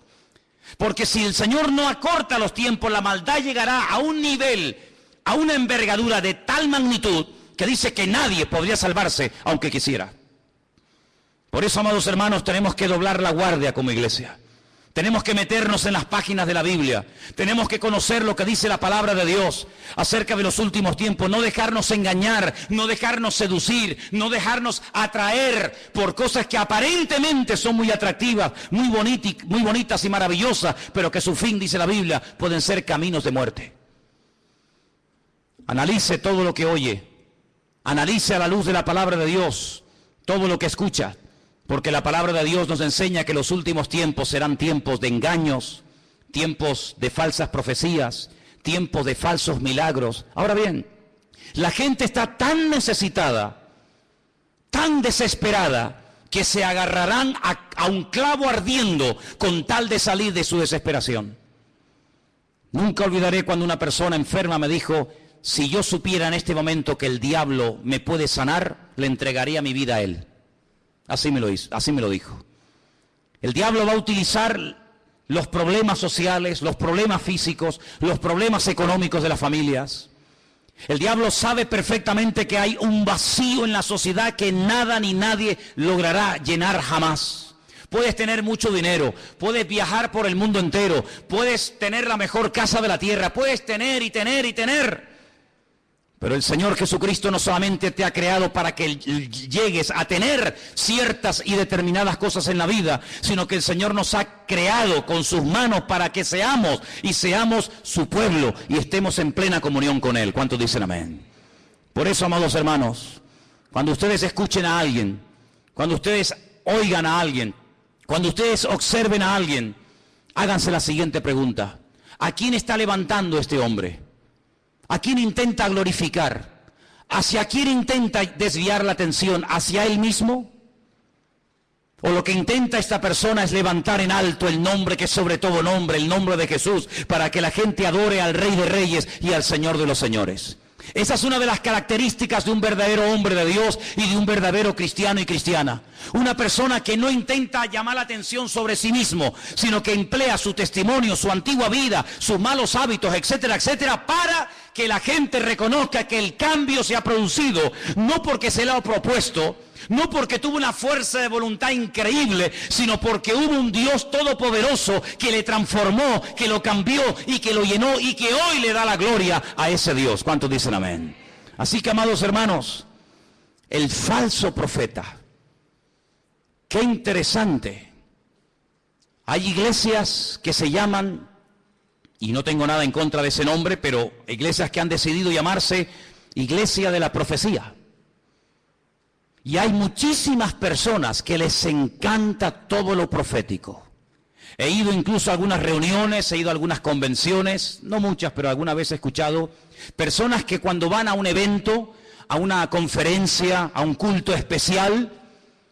porque si el Señor no acorta los tiempos, la maldad llegará a un nivel, a una envergadura de tal magnitud que dice que nadie podría salvarse aunque quisiera. Por eso, amados hermanos, tenemos que doblar la guardia como iglesia. Tenemos que meternos en las páginas de la Biblia. Tenemos que conocer lo que dice la palabra de Dios acerca de los últimos tiempos. No dejarnos engañar, no dejarnos seducir, no dejarnos atraer por cosas que aparentemente son muy atractivas, muy bonitas y maravillosas, pero que su fin, dice la Biblia, pueden ser caminos de muerte. Analice todo lo que oye. Analice a la luz de la palabra de Dios todo lo que escucha. Porque la palabra de Dios nos enseña que los últimos tiempos serán tiempos de engaños, tiempos de falsas profecías, tiempos de falsos milagros. Ahora bien, la gente está tan necesitada, tan desesperada, que se agarrarán a un clavo ardiendo con tal de salir de su desesperación. Nunca olvidaré cuando una persona enferma me dijo: si yo supiera en este momento que el diablo me puede sanar, le entregaría mi vida a él. Así me lo hizo, así me lo dijo. El diablo va a utilizar los problemas sociales, los problemas físicos, los problemas económicos de las familias. El diablo sabe perfectamente que hay un vacío en la sociedad que nada ni nadie logrará llenar jamás. Puedes tener mucho dinero, puedes viajar por el mundo entero, puedes tener la mejor casa de la tierra, puedes tener y tener y tener. Pero el Señor Jesucristo no solamente te ha creado para que llegues a tener ciertas y determinadas cosas en la vida, sino que el Señor nos ha creado con sus manos para que seamos su pueblo y estemos en plena comunión con Él. ¿Cuántos dicen amén? Por eso, amados hermanos, cuando ustedes escuchen a alguien, cuando ustedes oigan a alguien, cuando ustedes observen a alguien, háganse la siguiente pregunta: ¿a quién está levantando este hombre? ¿A quién intenta glorificar? ¿Hacia quién intenta desviar la atención? ¿Hacia él mismo? ¿O lo que intenta esta persona es levantar en alto el nombre que es sobre todo nombre, el nombre de Jesús, para que la gente adore al Rey de Reyes y al Señor de los Señores? Esa es una de las características de un verdadero hombre de Dios y de un verdadero cristiano y cristiana. Una persona que no intenta llamar la atención sobre sí mismo, sino que emplea su testimonio, su antigua vida, sus malos hábitos, etcétera, etcétera, para que la gente reconozca que el cambio se ha producido, no porque se le ha propuesto, no porque tuvo una fuerza de voluntad increíble, sino porque hubo un Dios todopoderoso que le transformó, que lo cambió y que lo llenó y que hoy le da la gloria a ese Dios. ¿Cuántos dicen amén? Así que, amados hermanos, el falso profeta. Qué interesante. Hay iglesias que se llaman, y no tengo nada en contra de ese nombre, pero iglesias que han decidido llamarse Iglesia de la Profecía. Y hay muchísimas personas que les encanta todo lo profético. He ido incluso a algunas reuniones, he ido a algunas convenciones, no muchas, pero alguna vez he escuchado personas que cuando van a un evento, a una conferencia, a un culto especial,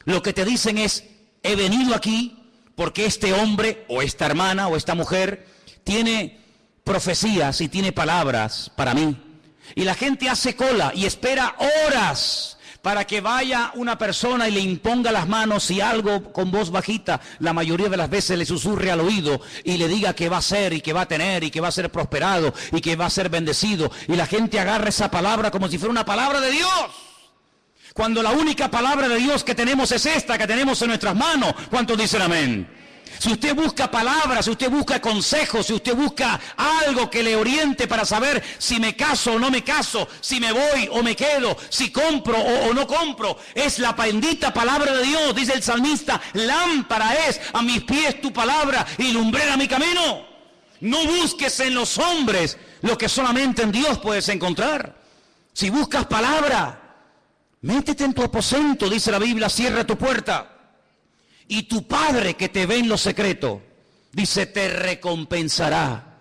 lo que te dicen es: he venido aquí porque este hombre o esta hermana o esta mujer tiene profecías y tiene palabras para mí. Y la gente hace cola y espera horas para que vaya una persona y le imponga las manos y algo con voz bajita, la mayoría de las veces le susurre al oído y le diga que va a ser y que va a tener y que va a ser prosperado y que va a ser bendecido. Y la gente agarra esa palabra como si fuera una palabra de Dios, cuando la única palabra de Dios que tenemos es esta que tenemos en nuestras manos. ¿Cuántos dicen amén? Si usted busca palabras, si usted busca consejos, si usted busca algo que le oriente para saber si me caso o no me caso, si me voy o me quedo, si compro o no compro, es la bendita palabra de Dios. Dice el salmista: lámpara es a mis pies tu palabra y lumbrera mi camino. No busques en los hombres lo que solamente en Dios puedes encontrar. Si buscas palabra, métete en tu aposento, dice la Biblia, cierra tu puerta. Y tu Padre que te ve en lo secreto, dice, te recompensará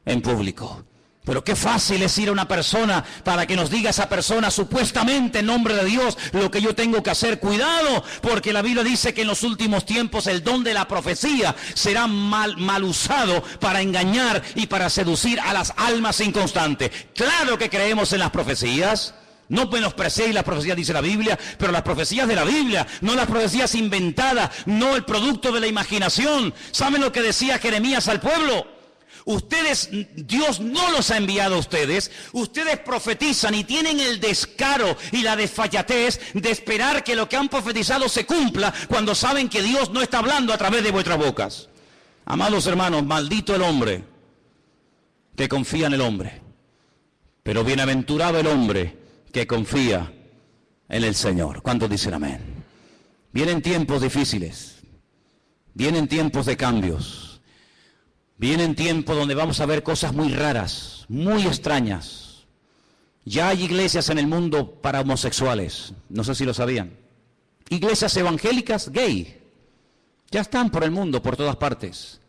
en público. Pero qué fácil es ir a una persona para que nos diga esa persona supuestamente en nombre de Dios lo que yo tengo que hacer. Cuidado, porque la Biblia dice que en los últimos tiempos el don de la profecía será mal usado para engañar y para seducir a las almas inconstantes. Claro que creemos en las profecías. No menospreciéis las profecías, dice la Biblia, pero las profecías de la Biblia, no las profecías inventadas, no el producto de la imaginación. ¿Saben lo que decía Jeremías al pueblo? Ustedes, Dios no los ha enviado a ustedes, ustedes profetizan y tienen el descaro y la desfachatez de esperar que lo que han profetizado se cumpla cuando saben que Dios no está hablando a través de vuestras bocas. Amados hermanos, maldito el hombre que confía en el hombre, pero bienaventurado el hombre que confía en el Señor. ¿Cuántos dicen amén? Vienen tiempos difíciles, vienen tiempos de cambios, vienen tiempos donde vamos a ver cosas muy raras, muy extrañas. Ya hay iglesias en el mundo para homosexuales, no sé si lo sabían. Iglesias evangélicas gay, ya están por el mundo, por todas partes.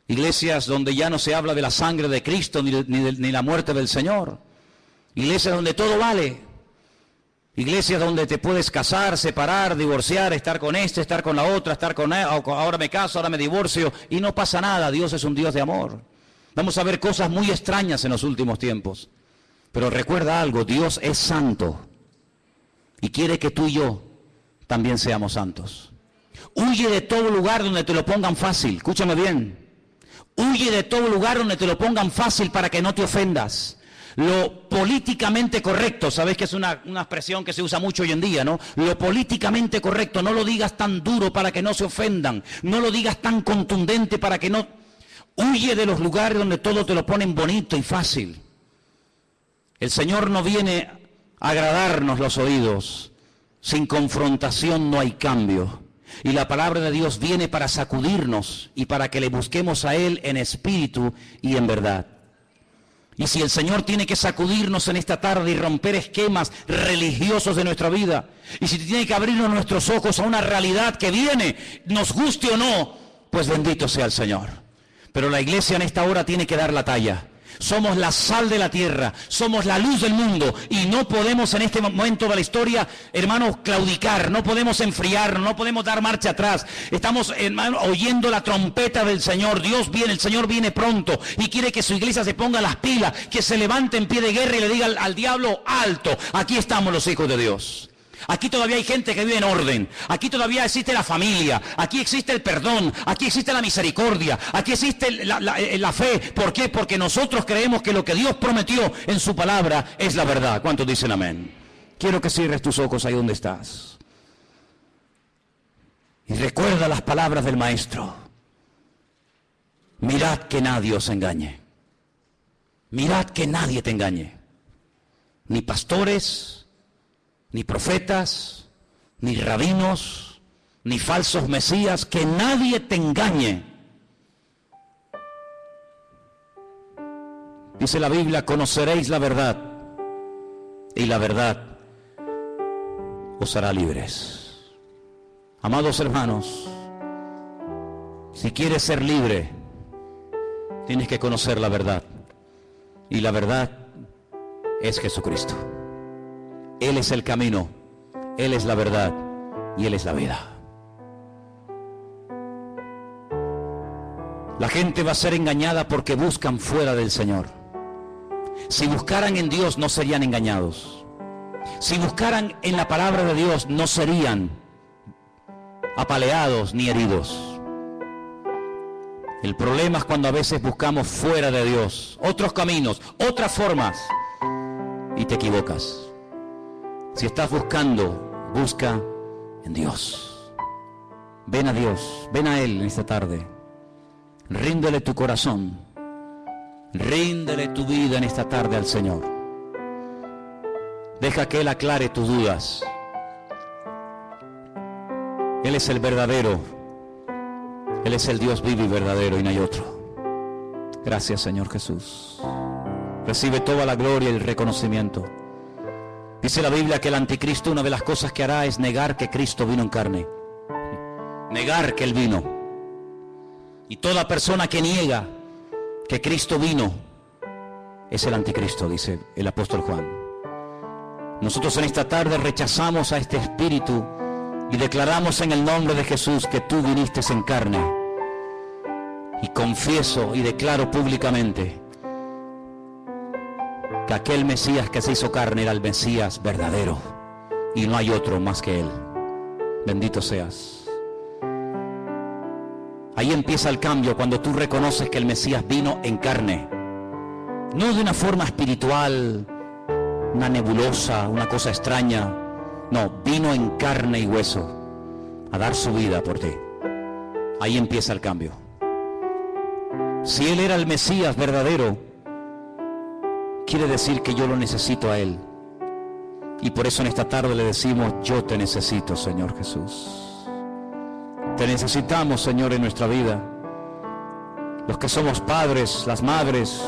Iglesias donde ya no se habla de la sangre de Cristo ni la muerte del Señor. Iglesias donde todo vale. Iglesias donde te puedes casar, separar, divorciar, estar con este, estar con la otra, estar con él, ahora me caso, ahora me divorcio y no pasa nada. Dios es un Dios de amor. Vamos a ver cosas muy extrañas en los últimos tiempos. Pero recuerda algo, Dios es santo. y quiere que tú y yo también seamos santos. Huye de todo lugar donde te lo pongan fácil, escúchame bien. Huye de todo lugar donde te lo pongan fácil para que no te ofendas. Lo políticamente correcto, sabes que es una expresión que se usa mucho hoy en día, ¿no? Lo políticamente correcto, no lo digas tan duro para que no se ofendan, no lo digas tan contundente para que no... Huye de los lugares donde todo te lo ponen bonito y fácil. El Señor no viene a agradarnos los oídos, sin confrontación no hay cambio. Y la palabra de Dios viene para sacudirnos y para que le busquemos a Él en espíritu y en verdad. Y si el Señor tiene que sacudirnos en esta tarde y romper esquemas religiosos de nuestra vida, y si tiene que abrirnos nuestros ojos a una realidad que viene, nos guste o no, pues bendito sea el Señor. Pero la iglesia en esta hora tiene que dar la talla. Somos la sal de la tierra, somos la luz del mundo y no podemos en este momento de la historia, hermanos, claudicar, no podemos enfriar, no podemos dar marcha atrás. Estamos, hermanos, oyendo la trompeta del Señor. Dios viene, el Señor viene pronto y quiere que su iglesia se ponga las pilas, que se levante en pie de guerra y le diga al diablo, alto, aquí estamos los hijos de Dios. Aquí todavía hay gente que vive en orden, aquí todavía existe la familia, aquí existe el perdón, aquí existe la misericordia, aquí existe la fe. ¿Por qué? Porque nosotros creemos que lo que Dios prometió en su palabra es la verdad. ¿Cuántos dicen amén? Quiero que cierres tus ojos ahí donde estás. Y recuerda las palabras del Maestro. Mirad que nadie os engañe. Mirad que nadie te engañe. Ni pastores, ni profetas, ni rabinos, ni falsos mesías, que nadie te engañe. Dice la Biblia, conoceréis la verdad, y la verdad os hará libres. Amados hermanos, si quieres ser libre, tienes que conocer la verdad, y la verdad es Jesucristo. Él es el camino, Él es la verdad y Él es la vida. La gente va a ser engañada porque buscan fuera del Señor. Si buscaran en Dios no serían engañados. Si buscaran en la palabra de Dios no serían apaleados ni heridos. El problema es cuando a veces buscamos fuera de Dios otros caminos, otras formas, y te equivocas. Si estás buscando, busca en Dios. Ven a Dios, ven a Él en esta tarde. Ríndele tu corazón. Ríndele tu vida en esta tarde al Señor. Deja que Él aclare tus dudas. Él es el verdadero. Él es el Dios vivo y verdadero y no hay otro. Gracias, Señor Jesús. Recibe toda la gloria y el reconocimiento. Dice la Biblia que el anticristo, una de las cosas que hará es negar que Cristo vino en carne. Negar que Él vino. Y toda persona que niega que Cristo vino es el anticristo, dice el apóstol Juan. Nosotros en esta tarde rechazamos a este espíritu y declaramos en el nombre de Jesús que tú viniste en carne. Y confieso y declaro públicamente que aquel Mesías que se hizo carne era el Mesías verdadero y no hay otro más que Él. Bendito seas. Ahí empieza el cambio cuando tú reconoces que el Mesías vino en carne. No de una forma espiritual, una nebulosa, una cosa extraña. No, vino en carne y hueso a dar su vida por ti. Ahí empieza el cambio. Si Él era el Mesías verdadero, quiere decir que yo lo necesito a Él. Y por eso en esta tarde le decimos, yo te necesito, Señor Jesús. Te necesitamos, Señor, en nuestra vida. Los que somos padres, las madres,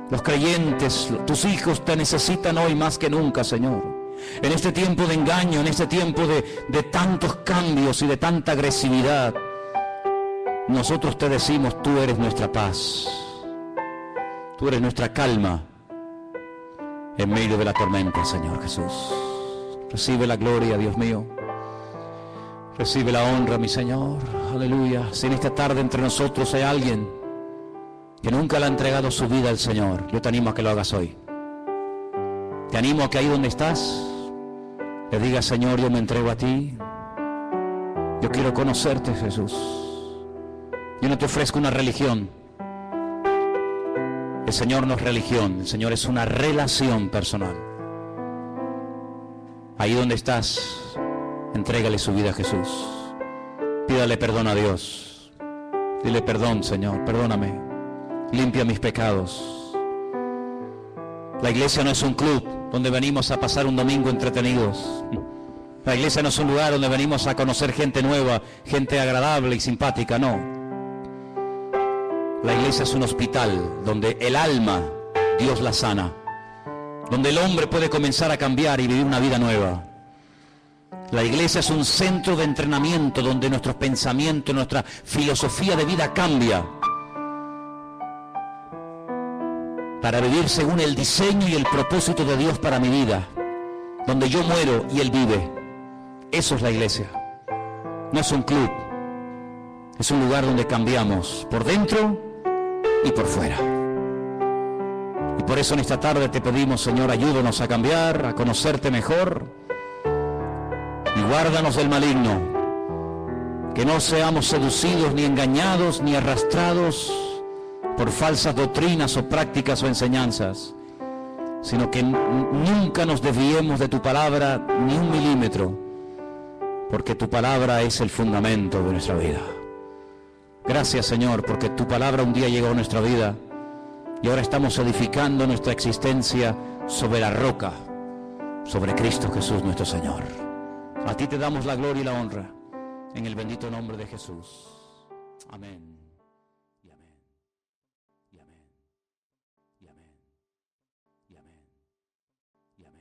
los creyentes, tus hijos te necesitan hoy más que nunca, Señor. En este tiempo de engaño, en este tiempo de tantos cambios y de tanta agresividad, nosotros te decimos, tú eres nuestra paz. Tú eres nuestra calma en medio de la tormenta, Señor Jesús. Recibe la gloria, Dios mío. Recibe la honra, mi Señor. Aleluya. Si en esta tarde entre nosotros hay alguien que nunca le ha entregado su vida al Señor, yo te animo a que lo hagas hoy. Te animo a que ahí donde estás, le diga: Señor, yo me entrego a ti. Yo quiero conocerte, Jesús. Yo no te ofrezco una religión. El Señor no es religión, el Señor es una relación personal. Ahí donde estás, entrégale su vida a Jesús. Pídale perdón a Dios. Dile: perdón, Señor, perdóname. Limpia mis pecados. La iglesia no es un club donde venimos a pasar un domingo entretenidos. La iglesia no es un lugar donde venimos a conocer gente nueva, gente agradable y simpática, no. La iglesia es un hospital donde el alma, Dios la sana. Donde el hombre puede comenzar a cambiar y vivir una vida nueva. La iglesia es un centro de entrenamiento donde nuestros pensamientos, nuestra filosofía de vida cambia. Para vivir según el diseño y el propósito de Dios para mi vida. Donde yo muero y Él vive. Eso es la iglesia. No es un club. Es un lugar donde cambiamos por dentro y por fuera. Y por eso en esta tarde te pedimos, Señor, ayúdanos a cambiar, a conocerte mejor. Y guárdanos del maligno. Que no seamos seducidos, ni engañados, ni arrastrados por falsas doctrinas o prácticas o enseñanzas. Sino que nunca nos desviemos de tu palabra ni un milímetro. Porque tu palabra es el fundamento de nuestra vida. Gracias, Señor, porque tu palabra un día llegó a nuestra vida y ahora estamos edificando nuestra existencia sobre la roca, sobre Cristo Jesús nuestro Señor. A ti te damos la gloria y la honra, en el bendito nombre de Jesús. Amén. Y amén. Y amén. Y amén. Y amén. Y amén.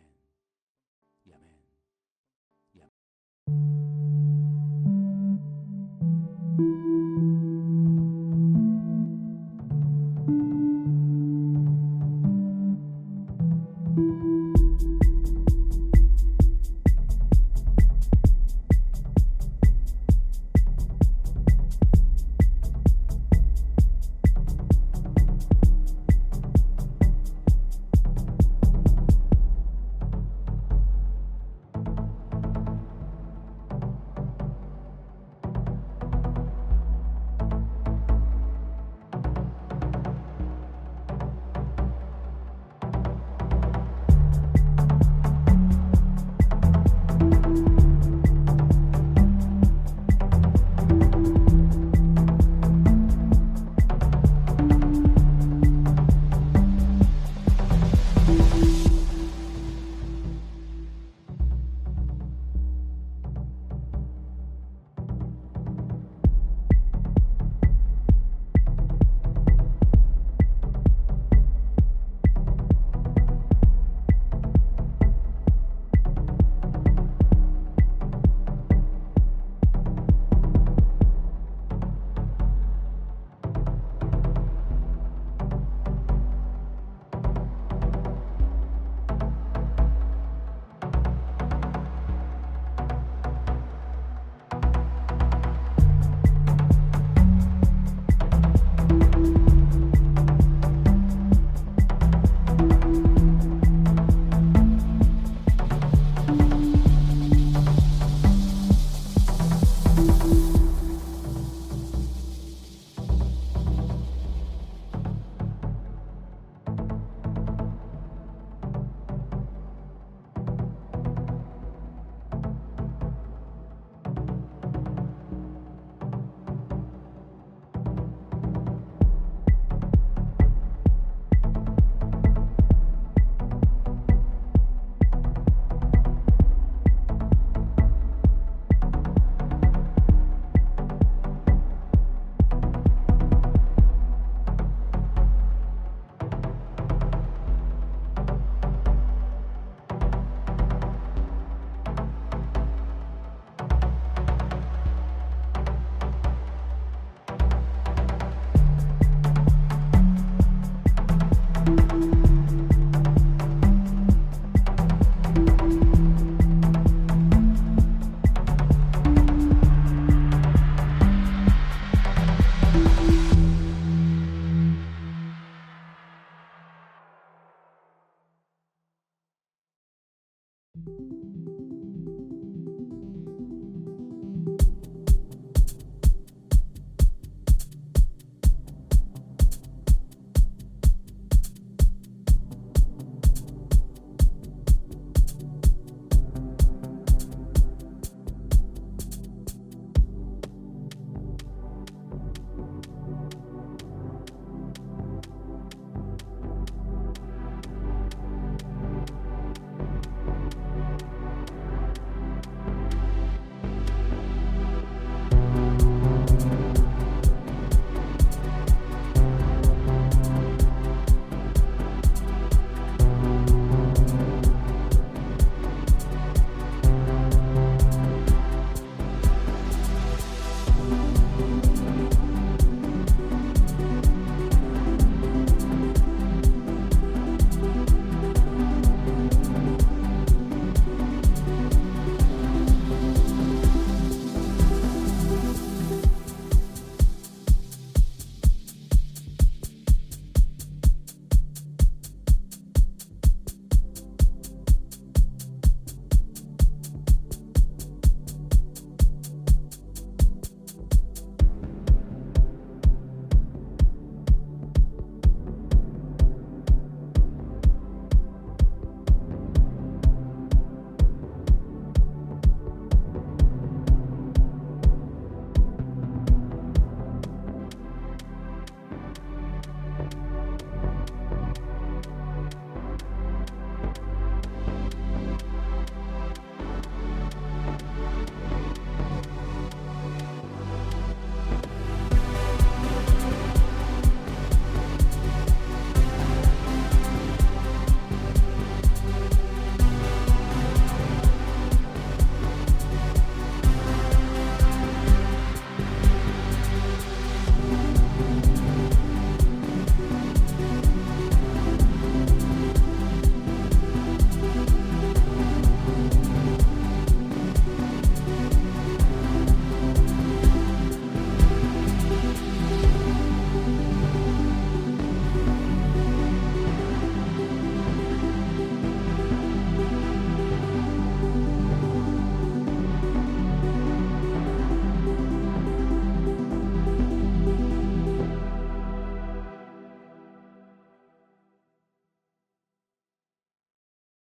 Y amén. Y amén.